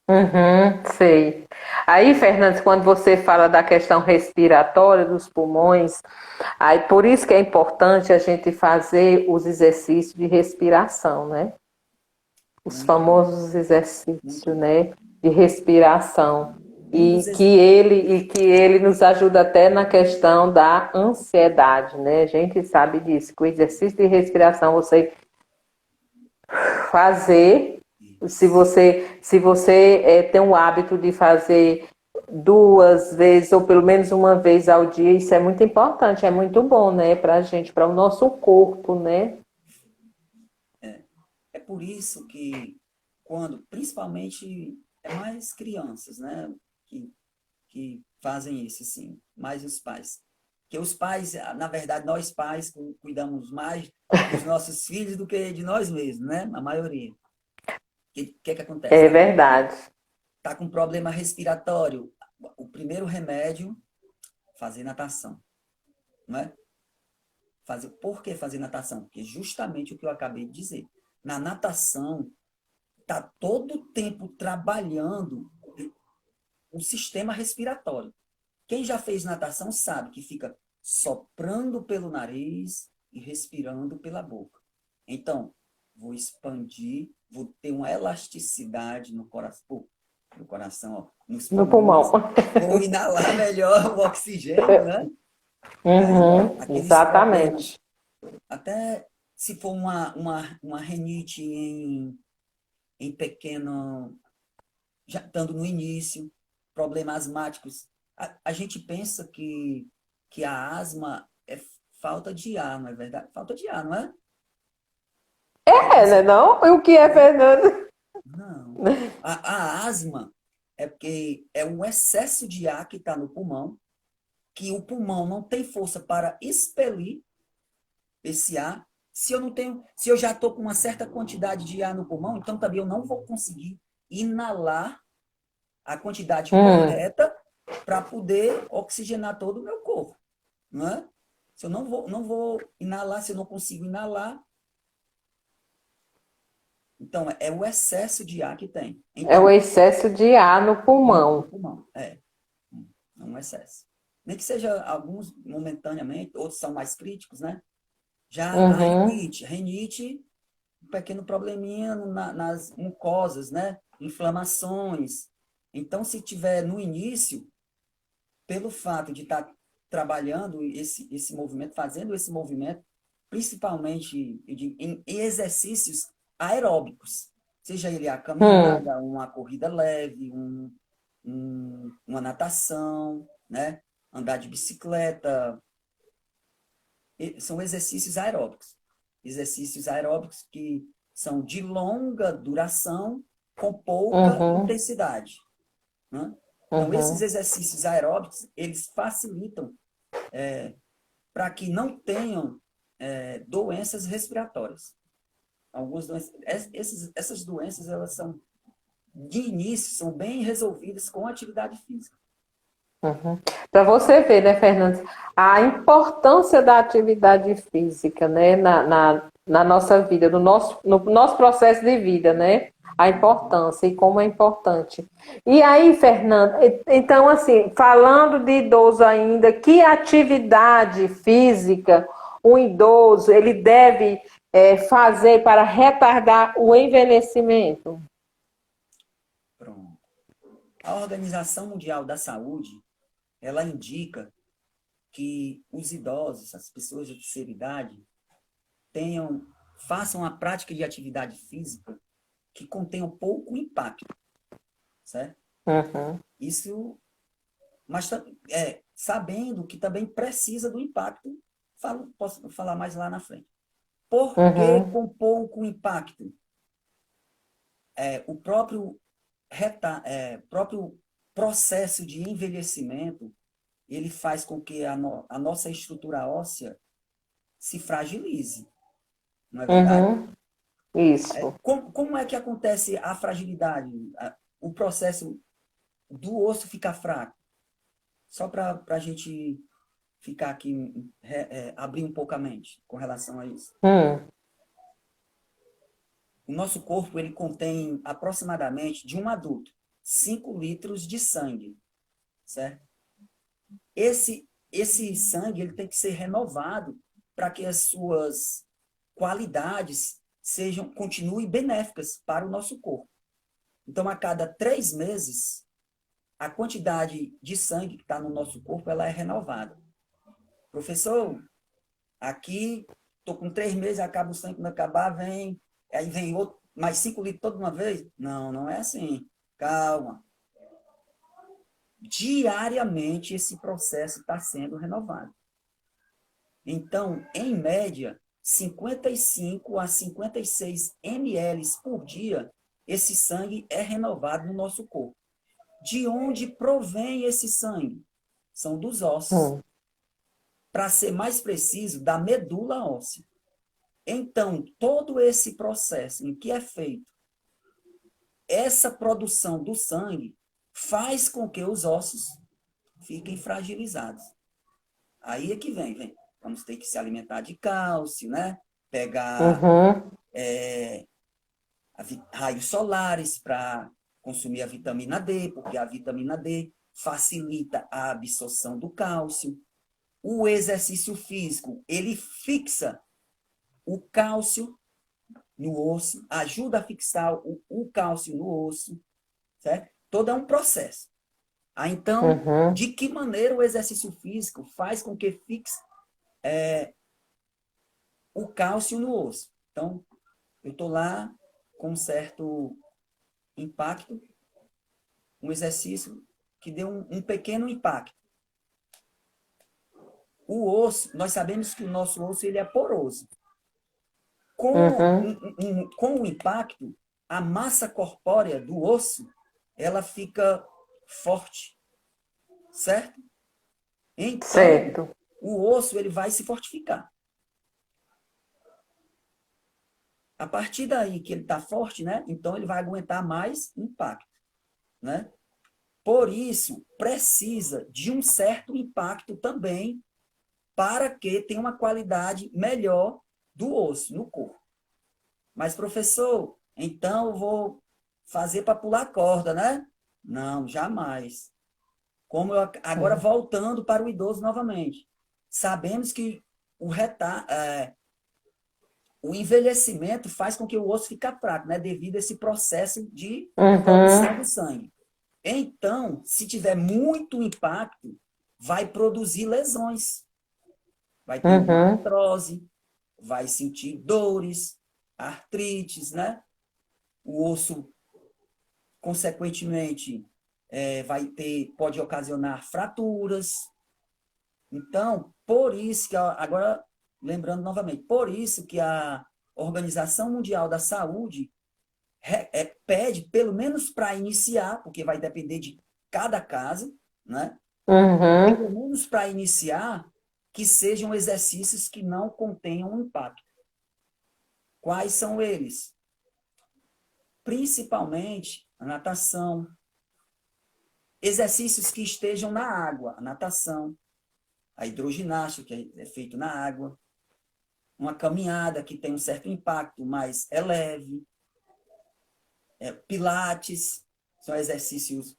Uhum, sei. Aí, Fernandes, quando você fala da questão respiratória dos pulmões, aí por isso que é importante a gente fazer os exercícios de respiração, né? Os Muito bom, famosos muito exercícios, bom. né? De respiração. Um dos E que ele nos ajuda até na questão da ansiedade, né? A gente sabe disso, que o exercício de respiração você fazer, se você tem o hábito de fazer 2 vezes ou pelo menos uma vez ao dia, isso é muito importante, é muito bom, né, para a gente, para o nosso corpo, né? É por isso que quando, principalmente, é mais crianças, né, que fazem isso, sim, mais os pais. Que os pais, na verdade, nós pais cuidamos mais dos nossos filhos do que de nós mesmos, né? A maioria. O que acontece? É verdade. Tá com problema respiratório. O primeiro remédio, fazer natação, não é? Por que fazer natação? Porque justamente o que eu acabei de dizer. Na natação, tá todo o tempo trabalhando o sistema respiratório. Quem já fez natação sabe que fica soprando pelo nariz e respirando pela boca. Então, vou expandir, vou ter uma elasticidade no coração, ó, nos No pulmão. pulmões, vou inalar melhor o oxigênio, né? Aí, Uhum, aqueles problemas, exatamente. até se for uma rinite em pequeno, já estando no início, problemas asmáticos. A gente pensa que a asma é falta de ar, não é verdade? Falta de ar, não é? Já É, né, pensou? não? E o que é, Fernando? Não. A asma é porque é um excesso de ar que está no pulmão, que o pulmão não tem força para expelir esse ar. Se eu já estou com uma certa quantidade de ar no pulmão, então também eu não vou conseguir inalar a quantidade Hum, correta para poder oxigenar todo o meu corpo, não é? Se eu não vou inalar, se eu não consigo inalar, então é o excesso de ar que tem. é o Então, excesso de ar no no pulmão. pulmão, é um excesso. Nem que seja alguns momentaneamente, outros são mais críticos, né? Já a Uhum, rinite, um pequeno probleminha nas mucosas, né? Inflamações. Então, se tiver no início, pelo fato de estar trabalhando esse movimento, fazendo esse movimento, principalmente em exercícios aeróbicos, seja ele a hum, caminhada, uma corrida leve, uma natação, né? Andar de bicicleta, são exercícios aeróbicos que são de longa duração com pouca uhum, intensidade, né? Então, esses uhum. exercícios aeróbicos, eles facilitam para que não tenham doenças respiratórias. Algumas doenças, essas doenças, elas são, de início, são bem resolvidas com atividade física. Para você ver, né, Fernandes, a importância da atividade física, né, na nossa vida, no nosso processo de vida, né? A importância e como é importante. E aí, Fernando, então, assim, falando de idoso ainda, que atividade física um idoso ele deve fazer para retardar o envelhecimento? Pronto. A Organização Mundial da Saúde, ela indica que os idosos, as pessoas de terceira idade, façam a prática de atividade física que contenham pouco impacto, certo? Uhum, Isso, mas sabendo que também precisa do impacto, posso falar mais lá na frente. Por que uhum, com pouco impacto? O próprio processo de envelhecimento, ele faz com que a nossa estrutura óssea se fragilize, não é verdade? uhum, isso. Como é que acontece a fragilidade? O processo do osso ficar fraco? Só para a gente ficar aqui, abrir um pouco a mente com relação a isso. Hum, O nosso corpo, ele contém aproximadamente, de um adulto, 5 litros de sangue, certo? Esse sangue, ele tem que ser renovado para que as suas qualidades continuem benéficas para o nosso corpo. Então, a cada 3 meses, a quantidade de sangue que está no nosso corpo, ela é renovada. Professor, aqui, estou com 3 meses, acaba o sangue, quando acabar, aí vem outro, mais 5 litros toda uma vez? Não, não é assim. Calma. Diariamente, esse processo está sendo renovado. Então, em média, 55 a 56 ml por dia, esse sangue é renovado no nosso corpo. De onde provém esse sangue? São dos ossos. Para ser mais preciso, da medula óssea. Então, todo esse processo em que é feito essa produção do sangue faz com que os ossos fiquem fragilizados. Aí é que vem. Vamos ter que se alimentar de cálcio, né? Pegar raios solares para consumir a vitamina D, porque a vitamina D facilita a absorção do cálcio. O exercício físico, ele fixa o cálcio no osso, ajuda a fixar o cálcio no osso, certo? Todo é um processo. Então, de que maneira o exercício físico faz com que fixe o cálcio no osso? Então, eu estou lá com um certo impacto, um exercício que deu um pequeno impacto. O osso, nós sabemos que o nosso osso ele é poroso. Com o impacto, a massa corpórea do osso, ela fica forte, certo? Então, Certo. o osso ele vai se fortificar. A partir daí que ele está forte, né? Então ele vai aguentar mais impacto, né? Por isso, precisa de um certo impacto também para que tenha uma qualidade melhor do osso no corpo. Mas, professor, então eu vou fazer para pular corda, né? Não, jamais. Agora, voltando para o idoso novamente. Sabemos que o envelhecimento faz com que o osso fique fraco, né? Devido a esse processo de produção do sangue. Então, se tiver muito impacto, vai produzir lesões. Vai ter uma artrose, vai sentir dores, artrites, né? O osso, consequentemente, pode ocasionar fraturas. Então, por isso que, agora, lembrando novamente, por isso que a Organização Mundial da Saúde pede, pelo menos para iniciar, porque vai depender de cada caso, né? Pelo menos para iniciar, que sejam exercícios que não contenham impacto. Quais são eles? Principalmente a natação, exercícios que estejam na água, a natação, a hidroginástica, que é feito na água, uma caminhada que tem um certo impacto, mas é leve, pilates, são exercícios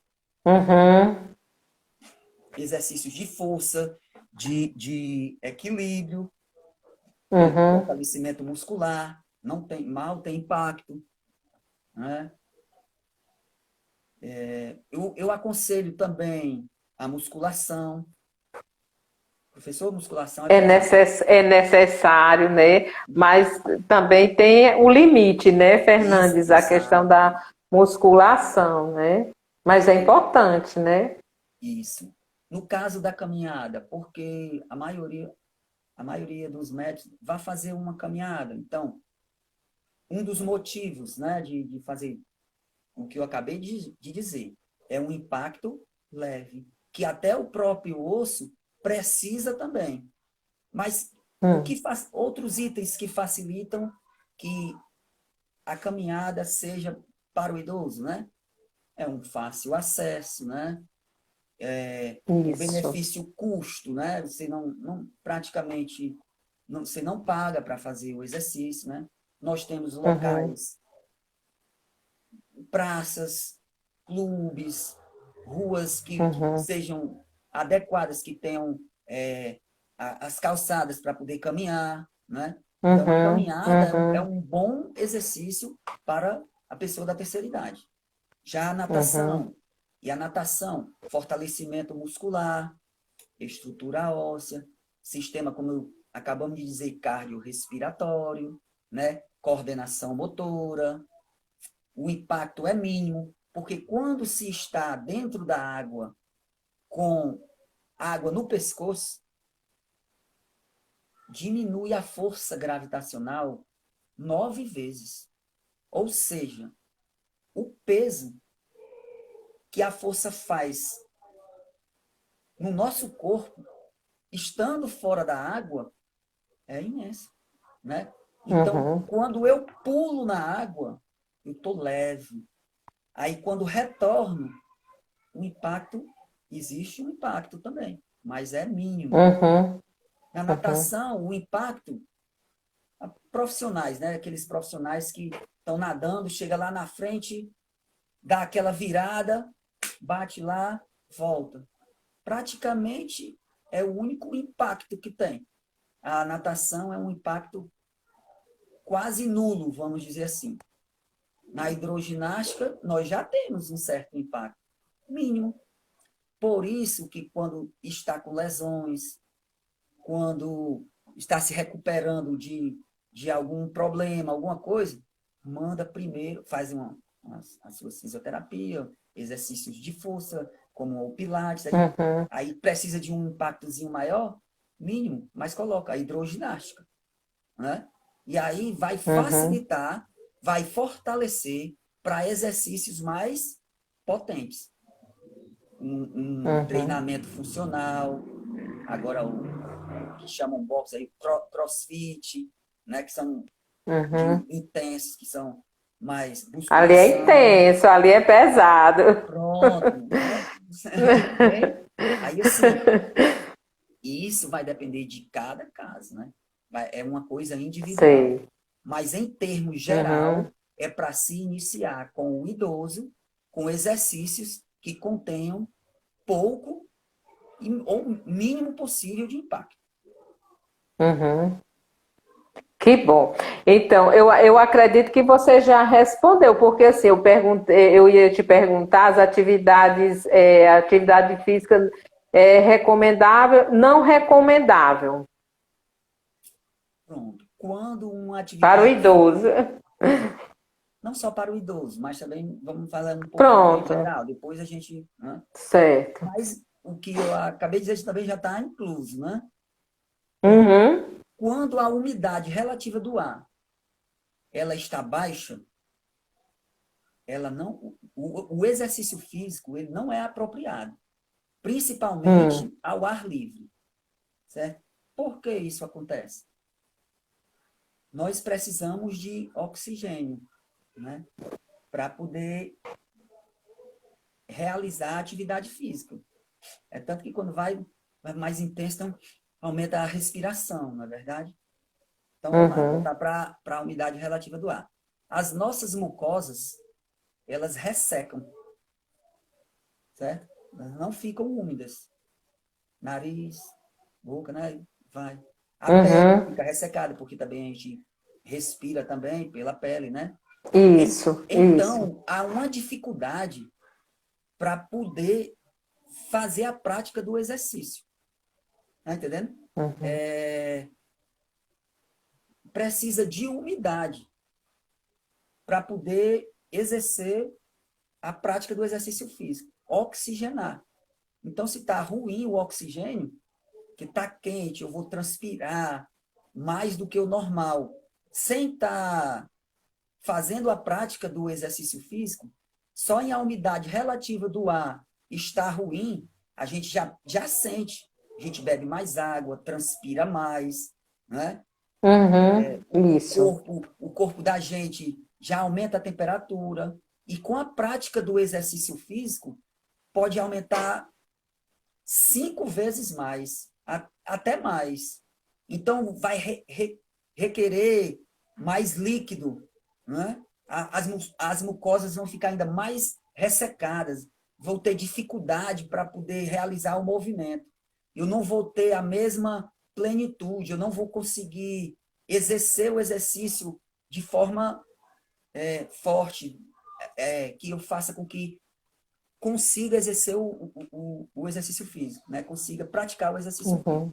de força, de equilíbrio, fortalecimento muscular, mal tem impacto, né? Eu aconselho também a musculação. Professor, musculação É necessário, né? Mas também tem o limite, né, Fernandes? Isso, A questão da musculação, né? Mas é importante, né? isso. No caso da caminhada, porque a maioria dos médicos vai fazer uma caminhada. Então, um dos motivos, né, de fazer o que eu acabei de dizer é um impacto leve, que até o próprio osso precisa também. Mas o que faz outros itens que facilitam que a caminhada seja para o idoso, né? É um fácil acesso, né? O benefício-custo, né? Você praticamente você não paga para fazer o exercício, né? Nós temos locais, praças, clubes, ruas que sejam adequadas, que tenham as calçadas para poder caminhar, né? Então, a caminhada é um bom exercício para a pessoa da terceira idade. Já a natação, E a natação, fortalecimento muscular, estrutura óssea, sistema, como acabamos de dizer, cardiorrespiratório, né? Coordenação motora. O impacto é mínimo, porque quando se está dentro da água com água no pescoço, diminui a força gravitacional 9 vezes. Ou seja, o peso que a força faz no nosso corpo, estando fora da água, é imenso, né? Então, Uhum. quando eu pulo na água, eu estou leve. Aí, quando retorno, o impacto, existe um impacto também, mas é mínimo. Uhum. Na Uhum. natação, o impacto, profissionais, né? Aqueles profissionais que estão nadando, chega lá na frente, dá aquela virada, bate lá, volta. Praticamente é o único impacto que tem. A natação é um impacto quase nulo, vamos dizer assim. Na hidroginástica, nós já temos um certo impacto, mínimo. Por isso que quando está com lesões, quando está se recuperando de algum problema, alguma coisa, manda primeiro, faz a sua fisioterapia, exercícios de força, como o Pilates, Uhum. aí precisa de um impactozinho maior, mínimo, mas coloca a hidroginástica, né? E aí vai Uhum. facilitar, vai fortalecer para exercícios mais potentes. Um Uhum. treinamento funcional, agora o que chamam box aí, crossfit, né? Que são de Uhum. intensos, que são mais Ali é musculação, intenso, ali é pesado. pronto, né? Bem, aí assim, isso vai depender de cada caso, né? É uma coisa individual. Sei. Mas, em termos geral, Uhum. é para se iniciar com o idoso, com exercícios que contenham pouco ou mínimo possível de impacto. Uhum. Que bom. Então, eu acredito que você já respondeu, porque assim, eu ia te perguntar as atividades, atividade física recomendável, não recomendável Pronto. Quando uma para o atividade, idoso. não só para o idoso, mas também vamos falar um pouquinho em Pronto, geral, depois a gente, né? certo. Mas o que eu acabei de dizer também já está incluso, né? Uhum, Quando a umidade relativa do ar ela está baixa, ela não, o exercício físico ele não é apropriado, hum, principalmente ao ar livre, certo? Por que isso acontece? Nós precisamos de oxigênio, né, para poder realizar a atividade física. É tanto que quando vai mais intenso, então aumenta a respiração, não é verdade? Então vamos lá, uhum, voltar para a umidade relativa do ar. As nossas mucosas, elas ressecam, certo? Elas não ficam úmidas. Nariz, boca, né? Vai. A pele uhum. fica ressecada, porque também a gente respira também pela pele, né? Isso, isso. Então, há uma dificuldade para poder fazer a prática do exercício. Tá entendendo? Uhum, É, precisa de umidade para poder exercer a prática do exercício físico. Oxigenar. Então, se está ruim o oxigênio, que está quente, eu vou transpirar mais do que o normal, sem estar fazendo a prática do exercício físico, só em a umidade relativa do ar está ruim, a gente já sente. A gente bebe mais água, transpira mais, né? uhum, O isso. corpo, o corpo da gente já aumenta a temperatura. E com a prática do exercício físico, pode aumentar 5 vezes mais, até mais. Então, vai requerer mais líquido, né? As mucosas vão ficar ainda mais ressecadas, vou ter dificuldade para poder realizar o movimento. Eu não vou ter a mesma plenitude, eu não vou conseguir exercer o exercício de forma forte, que eu faça com que consiga exercer o exercício físico, né? Consiga praticar o exercício físico. Uhum.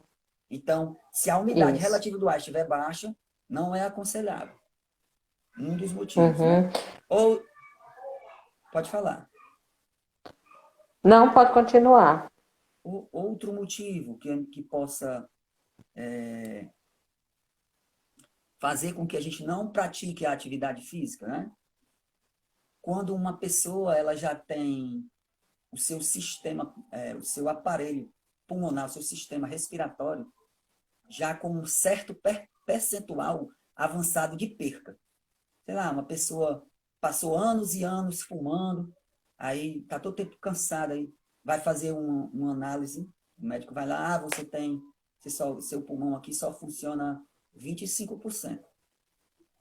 Então, se a umidade Isso. relativa do ar estiver baixa, não é aconselhável. Um dos motivos, né? Uhum. Ou, pode falar. Não, pode continuar. Outro motivo que possa fazer com que a gente não pratique a atividade física, né? Quando uma pessoa ela já tem o seu sistema, o seu aparelho pulmonar, o seu sistema respiratório, já com um certo percentual avançado de perca. Sei lá, uma pessoa passou anos e anos fumando, aí está todo tempo cansada, aí vai fazer uma análise, o médico vai lá, seu pulmão aqui só funciona 25%.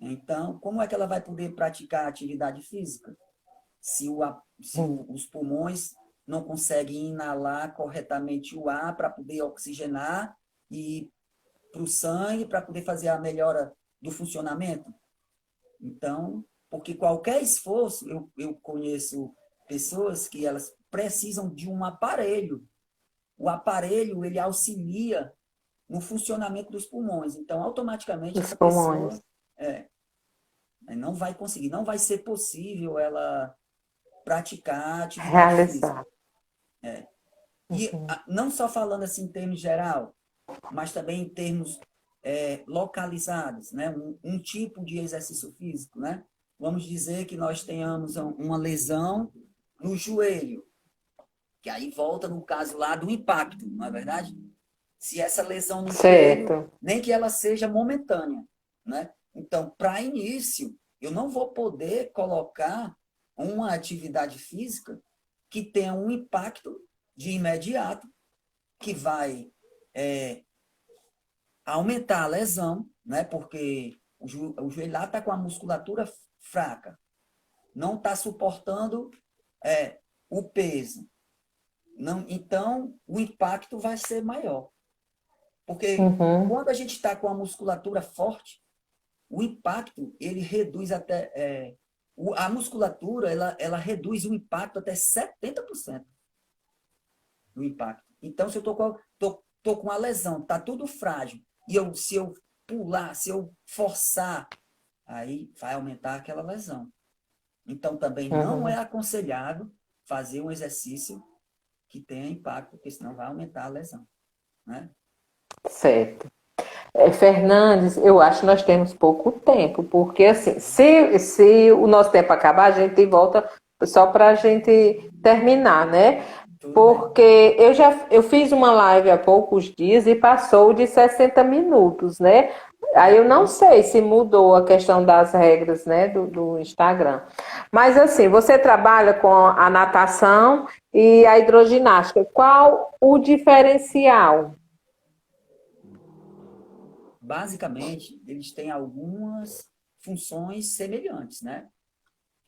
Então, como é que ela vai poder praticar atividade física se os pulmões não conseguem inalar corretamente o ar para poder oxigenar e para o sangue, para poder fazer a melhora do funcionamento? Então, porque qualquer esforço, eu conheço pessoas que elas precisam de um aparelho. O aparelho, ele auxilia no funcionamento dos pulmões. Então, automaticamente, Os essa pulmões. pessoa não vai conseguir, não vai ser possível ela praticar atividade física. Realizar. E não só falando assim em termos geral, mas também em termos localizados, né? Um tipo de exercício físico, né? Vamos dizer que nós tenhamos uma lesão no joelho, que aí volta no caso lá do impacto, não é verdade? Se essa lesão no joelho, Certo. nem que ela seja momentânea, né? Então, para início, eu não vou poder colocar uma atividade física que tenha um impacto de imediato, que vai aumentar a lesão, né? Porque o joelho lá está com a musculatura fraca, não está suportando o peso. Não, então, o impacto vai ser maior. Porque Uhum. quando a gente está com a musculatura forte, o impacto, ele reduz até... a musculatura, ela reduz o impacto até 70% do impacto. Então, se eu tô com a lesão, tá tudo frágil, e se eu pular, se eu forçar, aí vai aumentar aquela lesão. Então, também não é Uhum. aconselhável fazer um exercício que tenha impacto, porque senão vai aumentar a lesão, né? Certo. Fernandes, eu acho que nós temos pouco tempo, porque assim, se o nosso tempo acabar, a gente volta só para a gente terminar, né? Tudo bem. Porque eu fiz uma live há poucos dias e passou de 60 minutos, né? Aí eu não sei se mudou a questão das regras, né, do Instagram. Mas assim, você trabalha com a natação e a hidroginástica. Qual o diferencial? Basicamente, eles têm algumas funções semelhantes, né?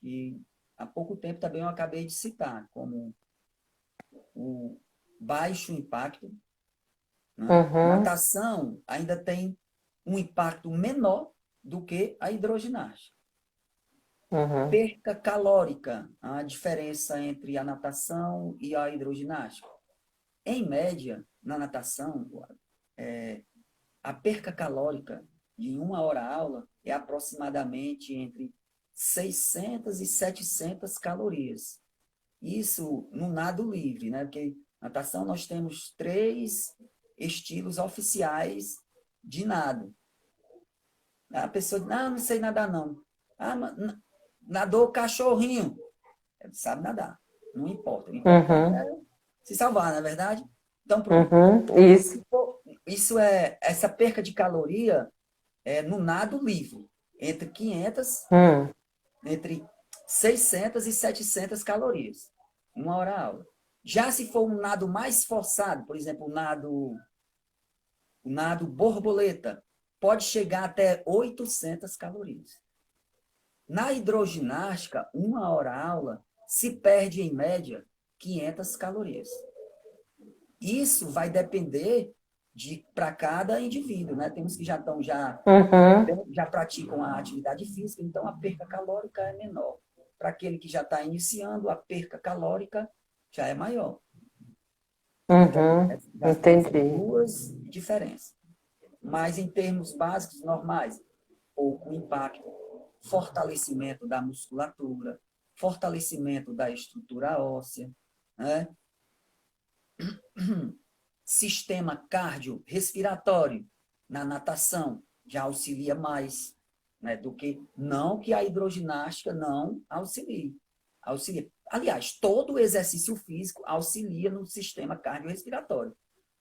E há pouco tempo também eu acabei de citar, como o baixo impacto, né? Uhum, Natação ainda tem um impacto menor do que a hidroginástica. uhum, Perca calórica, a diferença entre a natação e a hidroginástica. Em média, na natação, a perca calórica de uma hora aula é aproximadamente entre 600 e 700 calorias. Isso no nado livre, né? Porque natação nós temos 3 estilos oficiais de nado. A pessoa diz, não sei nadar não. Ah, nadou cachorrinho. Ele sabe nadar. Não importa. O importante uhum, é se salvar, não é verdade? Então, pronto. uhum, isso. Essa perca de caloria no nado livre, entre 500, Hum, entre 600 e 700 calorias, uma hora aula. Já se for um nado mais forçado, por exemplo, o nado borboleta, pode chegar até 800 calorias. Na hidroginástica, uma hora aula, se perde em média 500 calorias. Isso vai depender para cada indivíduo, né? Temos que já estão uhum, já praticam a atividade física, então a perca calórica é menor. Para aquele que já está iniciando, a perca calórica já é maior. Então, Uhum. essas Entendi. duas diferenças. Mas em termos básicos, normais, pouco impacto, fortalecimento da musculatura, fortalecimento da estrutura óssea, né? Sistema cardiorrespiratório na natação já auxilia mais, né, do que não que a hidroginástica não auxilie. Auxilia. Aliás, todo exercício físico auxilia no sistema cardiorrespiratório.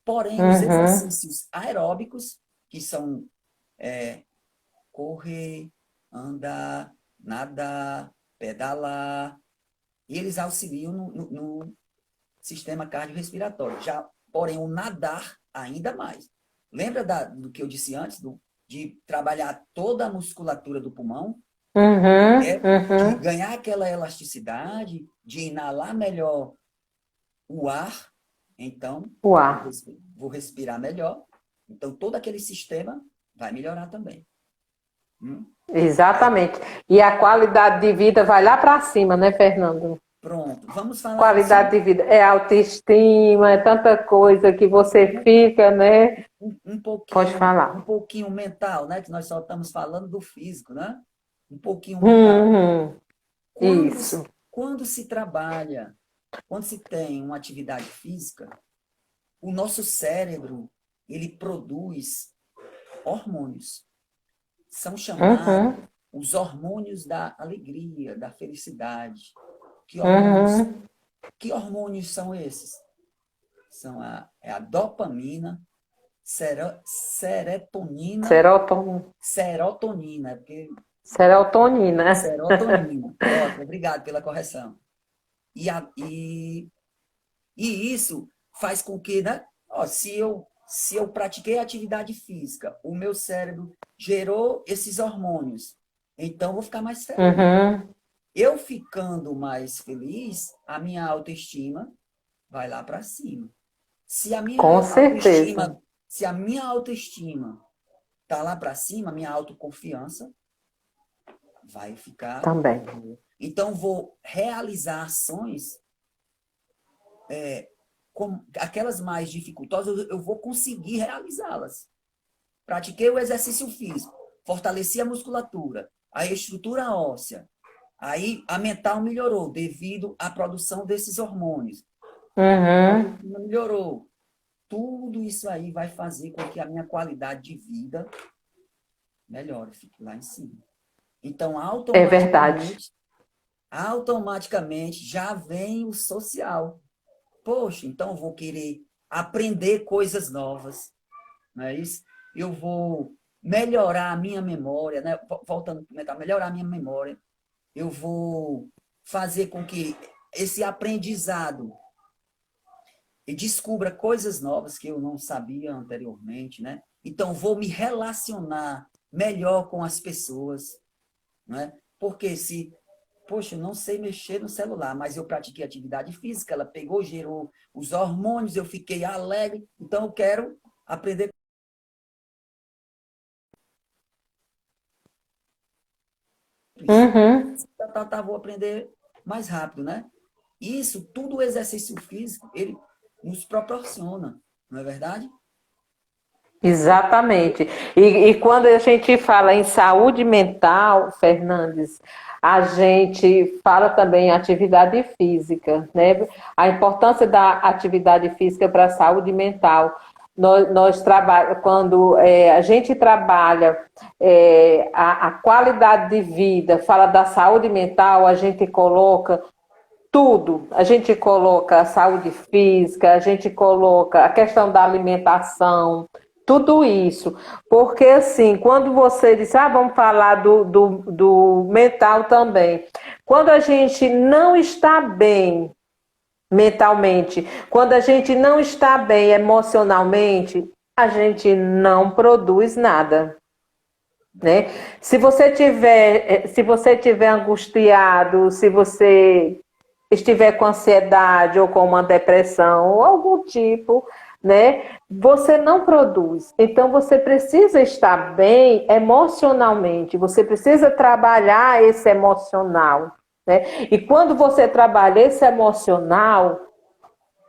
Porém, os Uhum. exercícios aeróbicos, que são correr, andar, nadar, pedalar, eles auxiliam no sistema cardiorrespiratório. Já, porém, o nadar ainda mais. Lembra do que eu disse antes, de trabalhar toda a musculatura do pulmão? Uhum. De Uhum. ganhar aquela elasticidade, de inalar melhor o ar, então O ar. vou respirar melhor. Então, todo aquele sistema vai melhorar também. Aí, Exatamente. E a qualidade de vida vai lá para cima, né, Fernando? pronto. Vamos falar Qualidade assim, de vida. É autoestima, é tanta coisa que você fica, né? um Pode pouquinho, um falar. pouquinho mental, né? Que nós só estamos falando do físico, né? Um pouquinho mental. Uhum. Quando, Isso. quando se trabalha, quando se tem uma atividade física, o nosso cérebro, ele produz hormônios. São chamados Uhum. os hormônios da alegria, da felicidade. Uhum. Que hormônios são esses? São a dopamina, serotonina, Serotonina. serotonina, porque Serotonina. serotonina. Ótimo, obrigado pela correção. E isso faz com que, né? Ó, se eu pratiquei atividade física, o meu cérebro gerou esses hormônios, então eu vou ficar mais feliz. Uhum. Eu ficando mais feliz, a minha autoestima vai lá para cima. Se a minha Com certeza. autoestima, se a minha autoestima tá lá para cima, a minha autoconfiança vai ficar. Também. Então vou realizar ações com aquelas mais dificultosas, eu vou conseguir realizá-las. Pratiquei o exercício físico, fortaleci a musculatura, a estrutura óssea. Aí a mental melhorou devido à produção desses hormônios. A Uhum. autoestima melhorou. Tudo isso aí vai fazer com que a minha qualidade de vida melhore, fique lá em cima. Então, É verdade. automaticamente já vem o social. Poxa, então eu vou querer aprender coisas novas, não é isso? Eu vou melhorar a minha memória, né? Voltando a comentar, melhorar a minha memória. Eu vou fazer com que esse aprendizado descubra coisas novas que eu não sabia anteriormente, né? Então, vou me relacionar melhor com as pessoas, né? Porque poxa, eu não sei mexer no celular, mas eu pratiquei atividade física, ela pegou, gerou os hormônios, eu fiquei alegre, então eu quero aprender. Uhum. Vou aprender mais rápido, né? Isso, tudo o exercício físico, ele nos proporciona, não é verdade? Exatamente. E quando a gente fala em saúde mental, Fernandes, a gente fala também em atividade física, né? A importância da atividade física para a saúde mental. Nós trabalhamos, quando a gente trabalha a qualidade de vida, fala da saúde mental, a gente coloca tudo. A gente coloca a saúde física, a gente coloca a questão da alimentação, tudo isso. Porque, assim, quando você diz, vamos falar do mental também. Quando a gente não está bem mentalmente, quando a gente não está bem emocionalmente, a gente não produz nada. Né? Se você tiver angustiado, se você estiver com ansiedade ou com uma depressão ou algum tipo, né? Você não produz. Então você precisa estar bem emocionalmente, você precisa trabalhar esse emocional, né? E quando você trabalha esse emocional,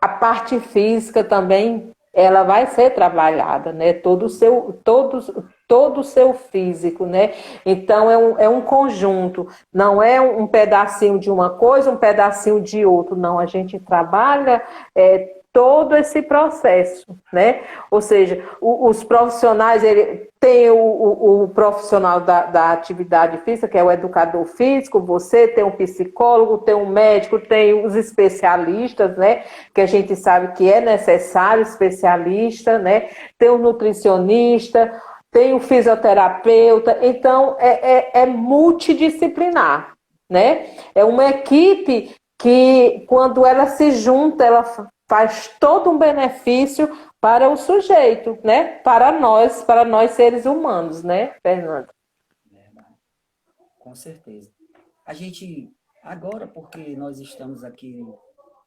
a parte física também, ela vai ser trabalhada, né? Todo o seu físico, né? Então é um conjunto, não é um pedacinho de uma coisa, um pedacinho de outro, não. A gente trabalha todo esse processo, né? Ou seja, os profissionais, ele tem o profissional da atividade física, que é o educador físico, você tem um psicólogo, tem um médico, tem os especialistas, né? Que a gente sabe que é necessário especialista, né? Tem o nutricionista, tem o fisioterapeuta, então é multidisciplinar, né? É uma equipe que, quando ela se junta, ela faz todo um benefício para o sujeito, né? Para nós seres humanos, né, Fernando? Verdade, com certeza. A gente, agora, porque nós estamos aqui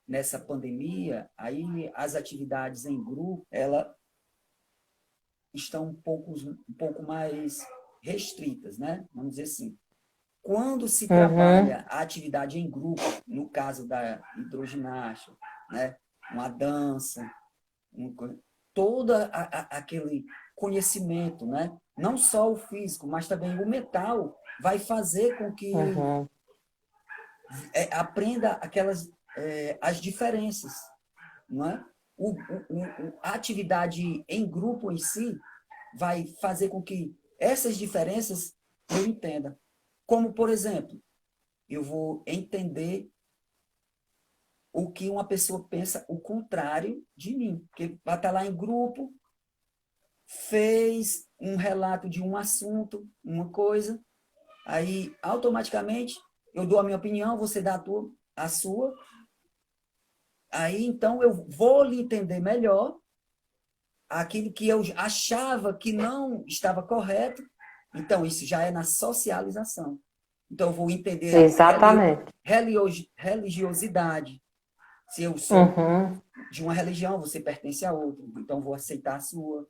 nessa pandemia, aí as atividades em grupo, elas estão um pouco mais restritas, né? Vamos dizer assim. Quando se Uhum, trabalha a atividade em grupo, no caso da hidroginástica, né? Uma dança, todo aquele conhecimento, né? Não só o físico, mas também o mental, vai fazer com que uhum, aprenda as diferenças, não é? A atividade em grupo em si vai fazer com que essas diferenças eu entenda. Como, por exemplo, eu vou entender o que uma pessoa pensa o contrário de mim. Porque vai estar lá em grupo, fez um relato de um assunto, uma coisa, aí automaticamente eu dou a minha opinião, você dá a sua, aí então eu vou lhe entender melhor aquilo que eu achava que não estava correto. Então, isso já é na socialização. Então, eu vou entender a exatamente. religiosidade. Se eu sou Uhum, de uma religião, você pertence a outra, então vou aceitar a sua.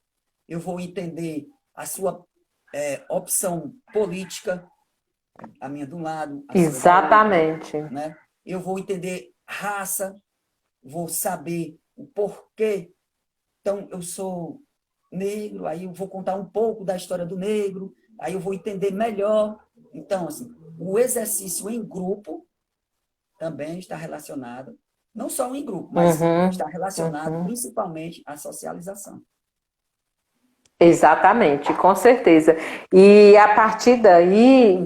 Eu vou entender a sua opção política, a minha de um lado, a sua da outra, exatamente. né? Eu vou entender raça, vou saber o porquê. Então, eu sou negro, aí eu vou contar um pouco da história do negro, aí eu vou entender melhor. Então, assim, o exercício em grupo também está relacionado, não só em grupo, mas Uhum, está relacionado uhum. principalmente à socialização. Exatamente, com certeza. E a partir daí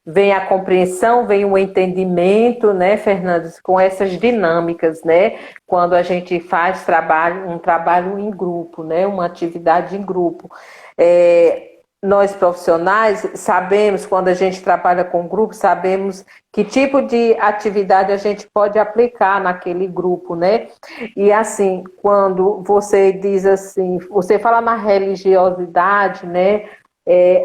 vem a compreensão, vem o entendimento, né, Fernandes, com essas dinâmicas, né? Quando a gente faz um trabalho em grupo, né? Uma atividade em grupo. Nós profissionais sabemos, quando a gente trabalha com grupo, sabemos que tipo de atividade a gente pode aplicar naquele grupo, né? E assim, quando você diz assim, você fala na religiosidade, né?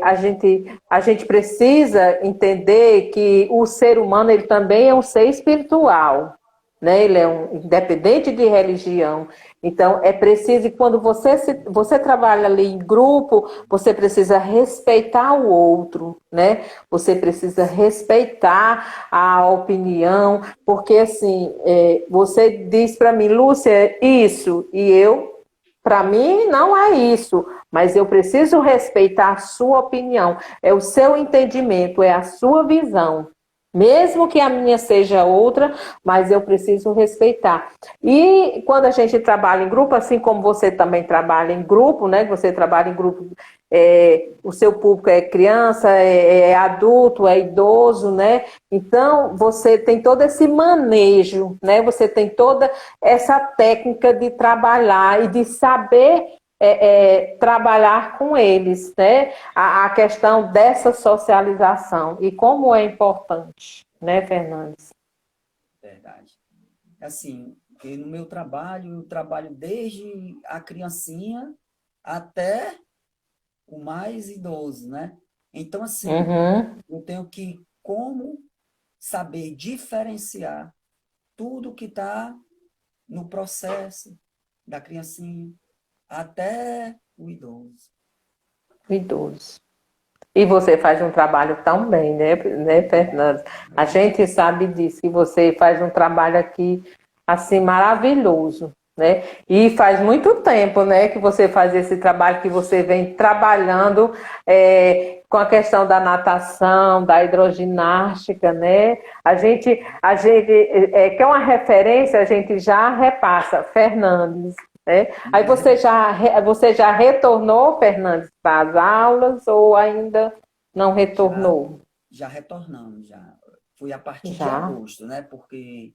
A gente precisa entender que o ser humano ele também é um ser espiritual, né? Ele é independente de religião. Então, é preciso, quando você trabalha ali em grupo, você precisa respeitar o outro, né? Você precisa respeitar a opinião, porque assim, você diz para mim, Lúcia, isso, e para mim, não é isso, mas eu preciso respeitar a sua opinião, é o seu entendimento, é a sua visão. Mesmo que a minha seja outra, mas eu preciso respeitar. E quando a gente trabalha em grupo, assim como você também trabalha em grupo, né? Você trabalha em grupo, o seu público é criança, é adulto, é idoso, né? Então, você tem todo esse manejo, né? Você tem toda essa técnica de trabalhar e de saber trabalhar com eles, né? A questão dessa socialização e como é importante, né, Fernandes? Verdade. Assim, que no meu trabalho, eu trabalho desde a criancinha até o mais idoso, né? Então, assim, Uhum, eu tenho que como saber diferenciar tudo que está no processo da criancinha até o idoso. idoso. E você faz um trabalho tão bem, né, Fernandes? A gente sabe disso, que você faz um trabalho aqui assim, maravilhoso, né? E faz muito tempo, né, que você faz esse trabalho, que você vem trabalhando com a questão da natação, da hidroginástica, né? A gente que é uma referência, a gente já repassa, Fernandes, né? Aí você já retornou, Fernandes, para as aulas ou ainda não Já, retornou? já retornamos, já. Foi a partir de Já. agosto, né? Porque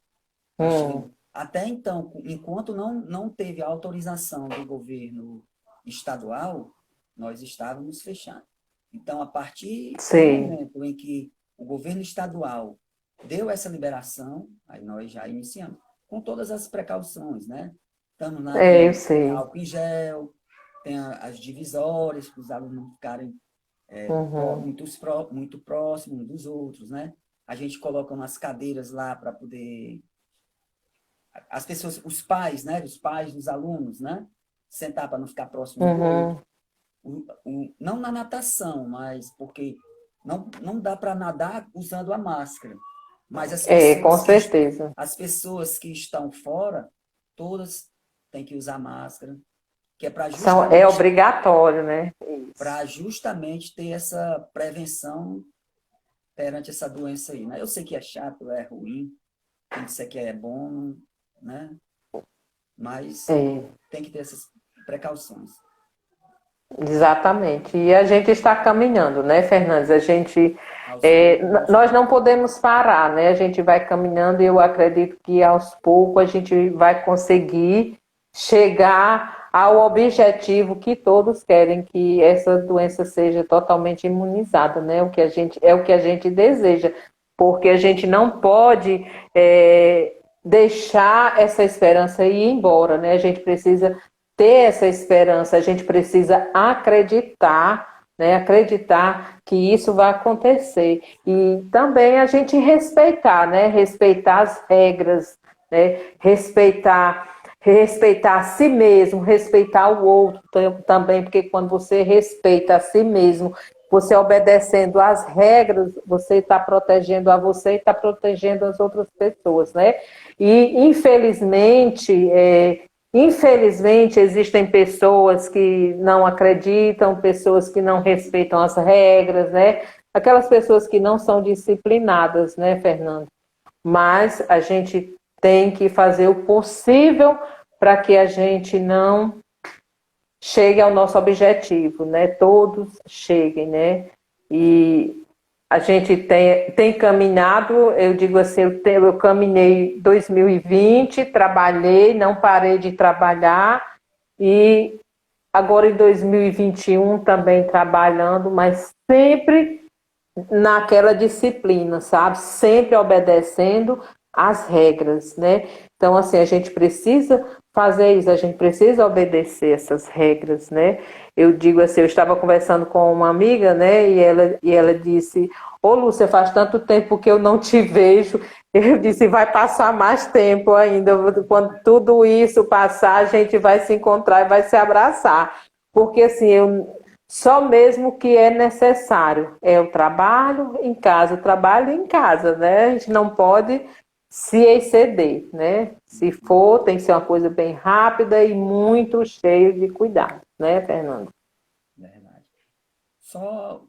nós tivemos, Hum, até então, enquanto não teve a autorização do governo estadual, nós estávamos fechados. Então, a partir do sei. momento em que o governo estadual deu essa liberação, aí nós já iniciamos, com todas as precauções, né? Estamos lá, É, eu tem sei. álcool em gel, tem as divisórias, para os alunos não ficarem Uhum, muito próximos uns dos outros, né? A gente coloca umas cadeiras lá para poder as pessoas, os pais, né? Os pais dos alunos, né? Sentar para não ficar próximo um do outro. uhum. Não na natação, mas porque não dá para nadar usando a máscara. Mas É, com certeza. as pessoas que estão fora, todas têm que usar máscara, que é É obrigatório, né? Isso. para justamente ter essa prevenção perante essa doença aí, né? Eu sei que é chato, é ruim, quem disser que é bom, né? Mas É, tem que ter essas precauções. exatamente. E a gente está caminhando, né, Fernandes? Aos poucos, Nós não podemos parar, né? A gente vai caminhando e eu acredito que aos poucos a gente vai conseguir chegar ao objetivo que todos querem, que essa doença seja totalmente imunizada, né? É o que a gente deseja, porque a gente não pode deixar essa esperança ir embora, né? A gente precisa ter essa esperança, a gente precisa acreditar, né? Acreditar que isso vai acontecer. E também a gente respeitar, né? Respeitar as regras, né? Respeitar a si mesmo, respeitar o outro também, porque quando você respeita a si mesmo, você obedecendo às regras, você está protegendo a você e está protegendo as outras pessoas, né? E infelizmente, existem pessoas que não acreditam, pessoas que não respeitam as regras, né? Aquelas pessoas que não são disciplinadas, né, Fernando? Mas a gente tem que fazer o possível para que a gente não chegue ao nosso objetivo, né? Todos cheguem, né? E a gente tem caminhado, eu digo assim, eu caminhei 2020, trabalhei, não parei de trabalhar, e agora em 2021 também trabalhando, mas sempre naquela disciplina, sabe? Sempre obedecendo às regras, né? Então, assim, a gente precisa fazer isso, a gente precisa obedecer essas regras, né? Eu digo assim, eu estava conversando com uma amiga, né? E ela disse: Ô Lúcia, faz tanto tempo que eu não te vejo. Eu disse: vai passar mais tempo ainda. Quando tudo isso passar, a gente vai se encontrar e vai se abraçar. Porque assim, só mesmo que é necessário. É o trabalho em casa, né? A gente não pode se exceder, né? Se for, tem que ser uma coisa bem rápida e muito cheio de cuidado, né, Fernando? verdade. Só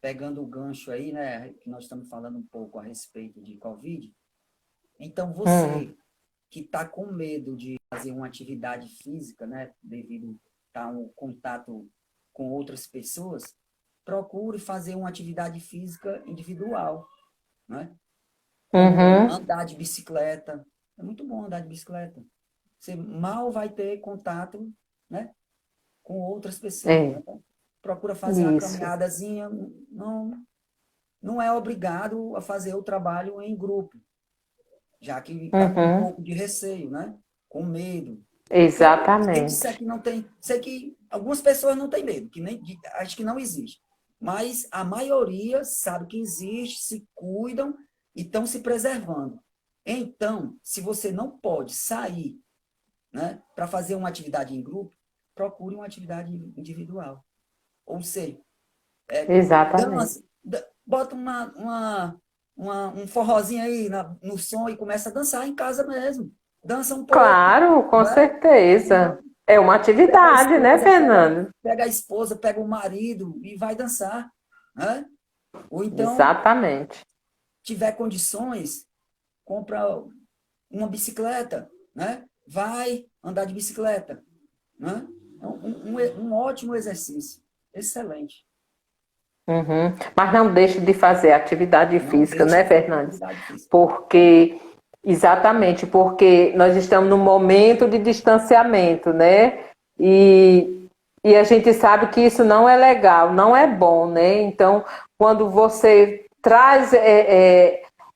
pegando o gancho aí, né, que nós estamos falando um pouco a respeito de Covid. Então, Hum, você que está com medo de fazer uma atividade física, né, devido a um contato com outras pessoas, procure fazer uma atividade física individual, né? Como uhum, andar de bicicleta. É muito bom andar de bicicleta. Você mal vai ter contato, né, com outras pessoas, é, né? Procura fazer uma isso. caminhadazinha, não é obrigado a fazer o trabalho em grupo, já que está com um Uhum, pouco de receio, né? Com medo. Quem disser exatamente. que não tem, sei que algumas pessoas não têm medo, que nem acho que não existe. Mas a maioria sabe que existe, se cuidam e estão se preservando. Então, se você não pode sair, né, para fazer uma atividade em grupo, procure uma atividade individual. Ou seja, Exatamente. dança, bota um forrozinho aí no som e começa a dançar em casa mesmo. Dança um pouco, Claro, com né? certeza. É uma Pega a atividade, né, esposa, Fernando? pega a esposa, pega o marido e vai dançar, né? Ou então, Exatamente. tiver condições, compra uma bicicleta, né? Vai andar de bicicleta, né? É um ótimo exercício, excelente. Uhum. Mas não deixe de fazer atividade Não física, deixe né, de fazer Fernandes? atividade física. Porque, exatamente, porque nós estamos num momento de distanciamento, né? E a gente sabe que isso não é legal, não é bom, né? Então, quando você traz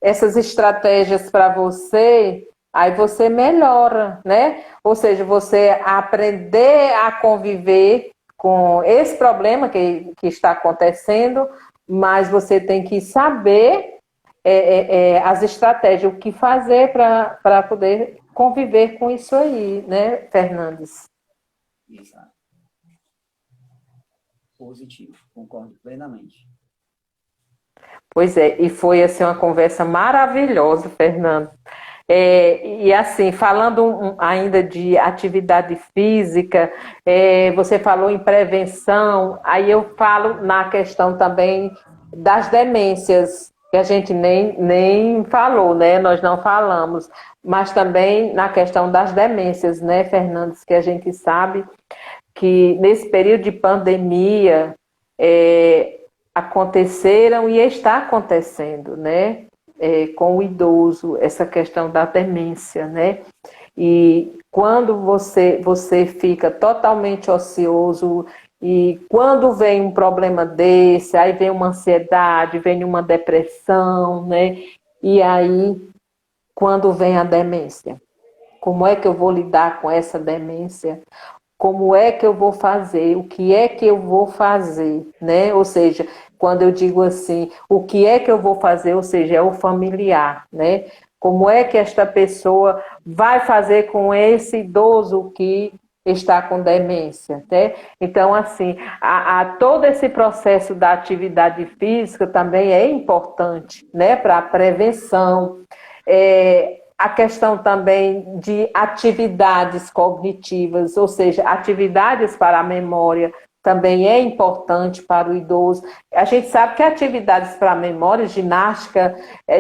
essas estratégias para você, aí você melhora, né? Ou seja, você aprender a conviver com esse problema que está acontecendo, mas você tem que saber as estratégias, o que fazer para poder conviver com isso aí, né, Fernandes? Exato. Positivo, concordo plenamente. Pois é, e foi assim uma conversa maravilhosa, Fernando. E assim, falando ainda de atividade física, você falou em prevenção, aí eu falo na questão também das demências, que a gente nem falou, né? Nós não falamos, mas também na questão das demências, né, Fernandes, que a gente sabe que nesse período de pandemia aconteceram e está acontecendo, né? Com o idoso, essa questão da demência, né? E quando você fica totalmente ocioso e quando vem um problema desse, aí vem uma ansiedade, vem uma depressão, né? E aí, quando vem a demência, como é que eu vou lidar com essa demência? Como é que eu vou fazer, o que é que eu vou fazer, né? Ou seja, quando eu digo assim, o que é que eu vou fazer, ou seja, é o familiar, né? Como é que esta pessoa vai fazer com esse idoso que está com demência, né? Então, assim, todo esse processo da atividade física também é importante, né? Para a prevenção, a questão também de atividades cognitivas, ou seja, atividades para a memória, também é importante para o idoso. A gente sabe que atividades para a memória, ginástica,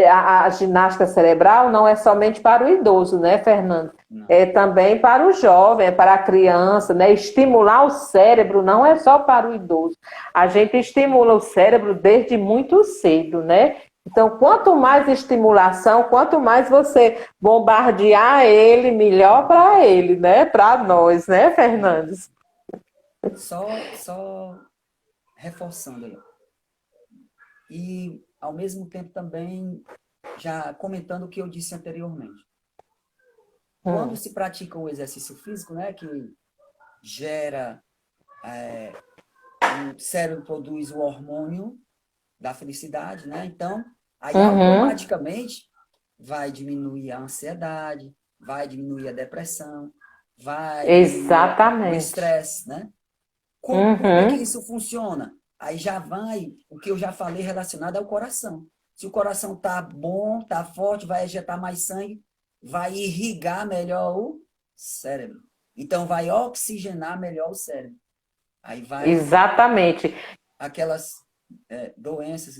a ginástica cerebral não é somente para o idoso, né, Fernando? Não. É também para o jovem, é para a criança, né? Estimular o cérebro não é só para o idoso. A gente estimula o cérebro desde muito cedo, né? Então, quanto mais estimulação, quanto mais você bombardear ele, melhor para ele, né? Para nós, né, Fernandes? Só reforçando aí. E, ao mesmo tempo, também já comentando o que eu disse anteriormente. Quando se pratica o exercício físico, né, que gera, o cérebro produz o hormônio da felicidade, né? Então, aí automaticamente vai diminuir a ansiedade, vai diminuir a depressão, vai diminuir o Exatamente. estresse, né? Por que que isso funciona? Aí já vai o que eu já falei relacionado ao coração. Se o coração tá bom, tá forte, vai ejetar mais sangue, vai irrigar melhor o cérebro. Então, vai oxigenar melhor o cérebro. Aí vai Exatamente. aquelas doenças,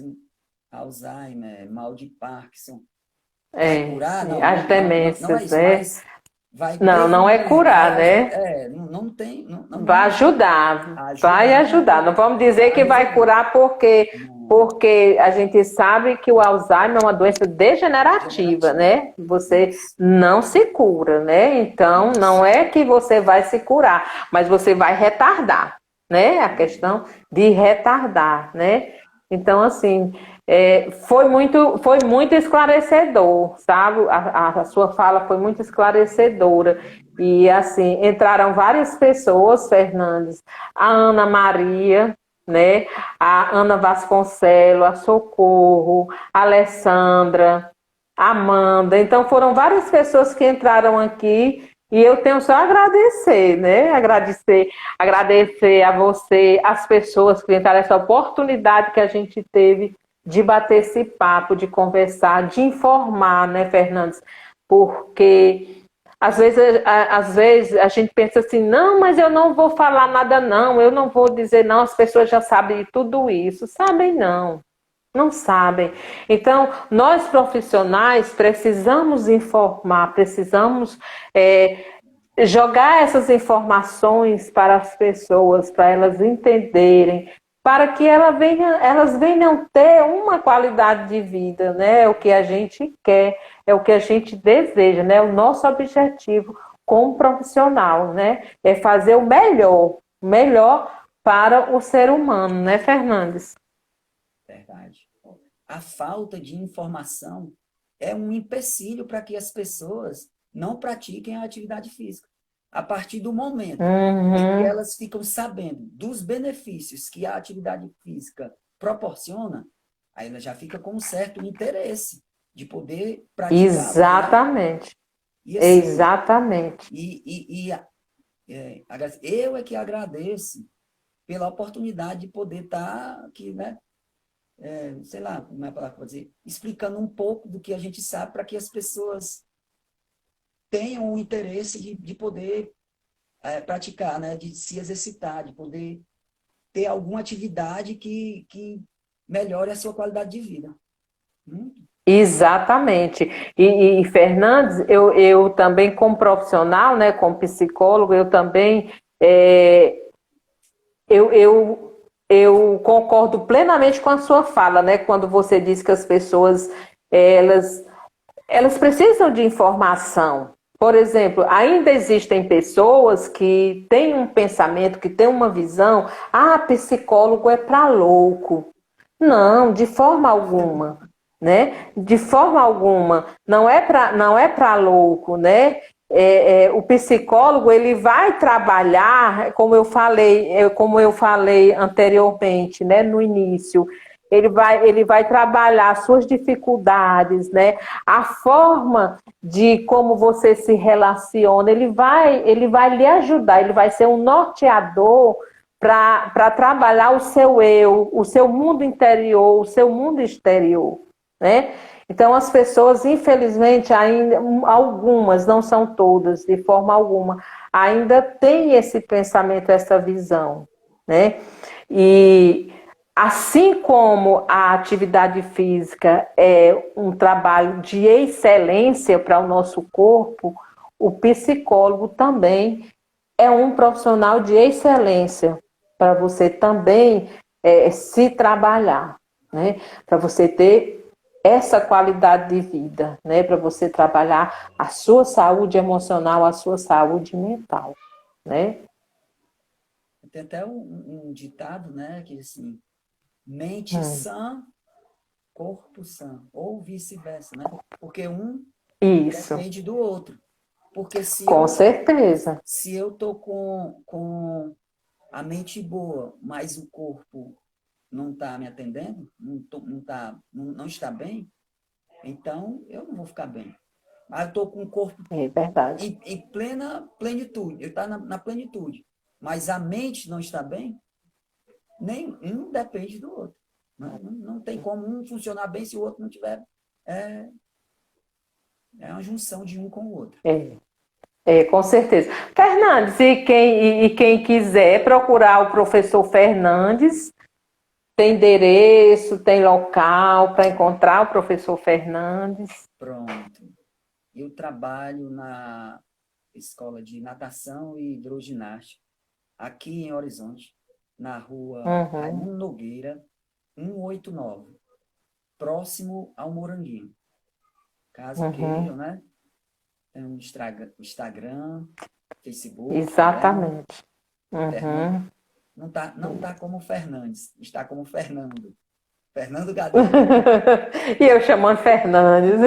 Alzheimer, mal de Parkinson, vai curar? Não, As não é demências, isso, né? mas vai Não, não é prevenir, curar, né? não tem, Vai ajudar, vai ajudar, ajudar. Não vamos dizer a que vai resolver. curar porque, Não, porque a gente sabe que o Alzheimer é uma doença degenerativa, degenerativo. né? Você Isso, não se cura, né? Então, não isso. é que você vai se curar, mas você vai retardar, né? A questão de retardar, né? Então, assim, foi muito esclarecedor, sabe? A sua fala foi muito esclarecedora. E assim, entraram várias pessoas, Fernandes, a Ana Maria, né? A Ana Vasconcelo, a Socorro, a Alessandra, a Amanda. Então foram várias pessoas que entraram aqui e eu tenho só a agradecer, né? Agradecer a você, as pessoas que entraram, essa oportunidade que a gente teve de bater esse papo, de conversar, de informar, né, Fernandes? Porque às vezes a gente pensa assim, não, mas eu não vou falar nada não, eu não vou dizer não, as pessoas já sabem de tudo isso. Sabem não, não sabem. Então, nós profissionais precisamos informar, precisamos jogar essas informações para as pessoas, para elas entenderem, para que elas venham ter uma qualidade de vida, né? É o que a gente quer, é o que a gente deseja, né? O nosso objetivo como profissional, né? É fazer o melhor para o ser humano, né, Fernandes? Verdade. A falta de informação é um empecilho para que as pessoas não pratiquem a atividade física. A partir do momento em que Uhum. elas ficam sabendo dos benefícios que a atividade física proporciona, aí ela já fica com um certo interesse de poder praticá-la, né? Exatamente, E assim, exatamente. eu é que agradeço pela oportunidade de poder estar aqui, né? Sei lá, como é a palavra para dizer, explicando um pouco do que a gente sabe para que as pessoas tenham o interesse de poder praticar, né? De se exercitar, de poder ter alguma atividade que melhore a sua qualidade de vida. Hum? Exatamente. Fernandes, eu também, como profissional, né, como psicólogo, eu também é, eu, eu, eu concordo plenamente com a sua fala, né, quando você diz que as pessoas elas, elas precisam de informação. Por exemplo, ainda existem pessoas que têm um pensamento, que têm uma visão, psicólogo é para louco. Não, de forma alguma, né? De forma alguma. Não é para louco, né? O psicólogo ele vai trabalhar, como eu falei anteriormente, né? No início, ele vai trabalhar suas dificuldades, né? A forma de como você se relaciona, ele vai lhe ajudar, ele vai ser um norteador para trabalhar o seu eu, o seu mundo interior, o seu mundo exterior, né? Então as pessoas, infelizmente, ainda algumas, não são todas, de forma alguma, ainda têm esse pensamento, essa visão, né? E assim como a atividade física é um trabalho de excelência para o nosso corpo, o psicólogo também é um profissional de excelência para você também se trabalhar, né? Para você ter essa qualidade de vida, né? Para você trabalhar a sua saúde emocional, a sua saúde mental, né? Tem até um ditado, né? Que assim, mente Hum, sã, corpo sã, ou vice-versa, né? Porque um isso, depende do outro. Porque com certeza. se eu tô com a mente boa, mas o corpo não está me atendendo, não está bem, então eu não vou ficar bem. Mas eu estou com o corpo É verdade. em plena plenitude, ele está na plenitude, mas a mente não está bem, nem um depende do outro. Não tem como um funcionar bem se o outro não tiver. É, é uma junção de um com o outro. Com certeza. Fernandes, e quem quiser procurar o professor Fernandes, tem endereço, tem local para encontrar o professor Fernandes. Pronto. Eu trabalho na escola de natação e hidroginástica, aqui em Horizonte, na rua Uhum, Raimundo Nogueira, 189, próximo ao Moranguinho. Caso uhum, queiram, né? Tem um Instagram, Facebook também. exatamente. Fernando, Uhum. não tá como Fernandes, está como Fernando. Fernando Gadelha. E eu chamando Fernandes.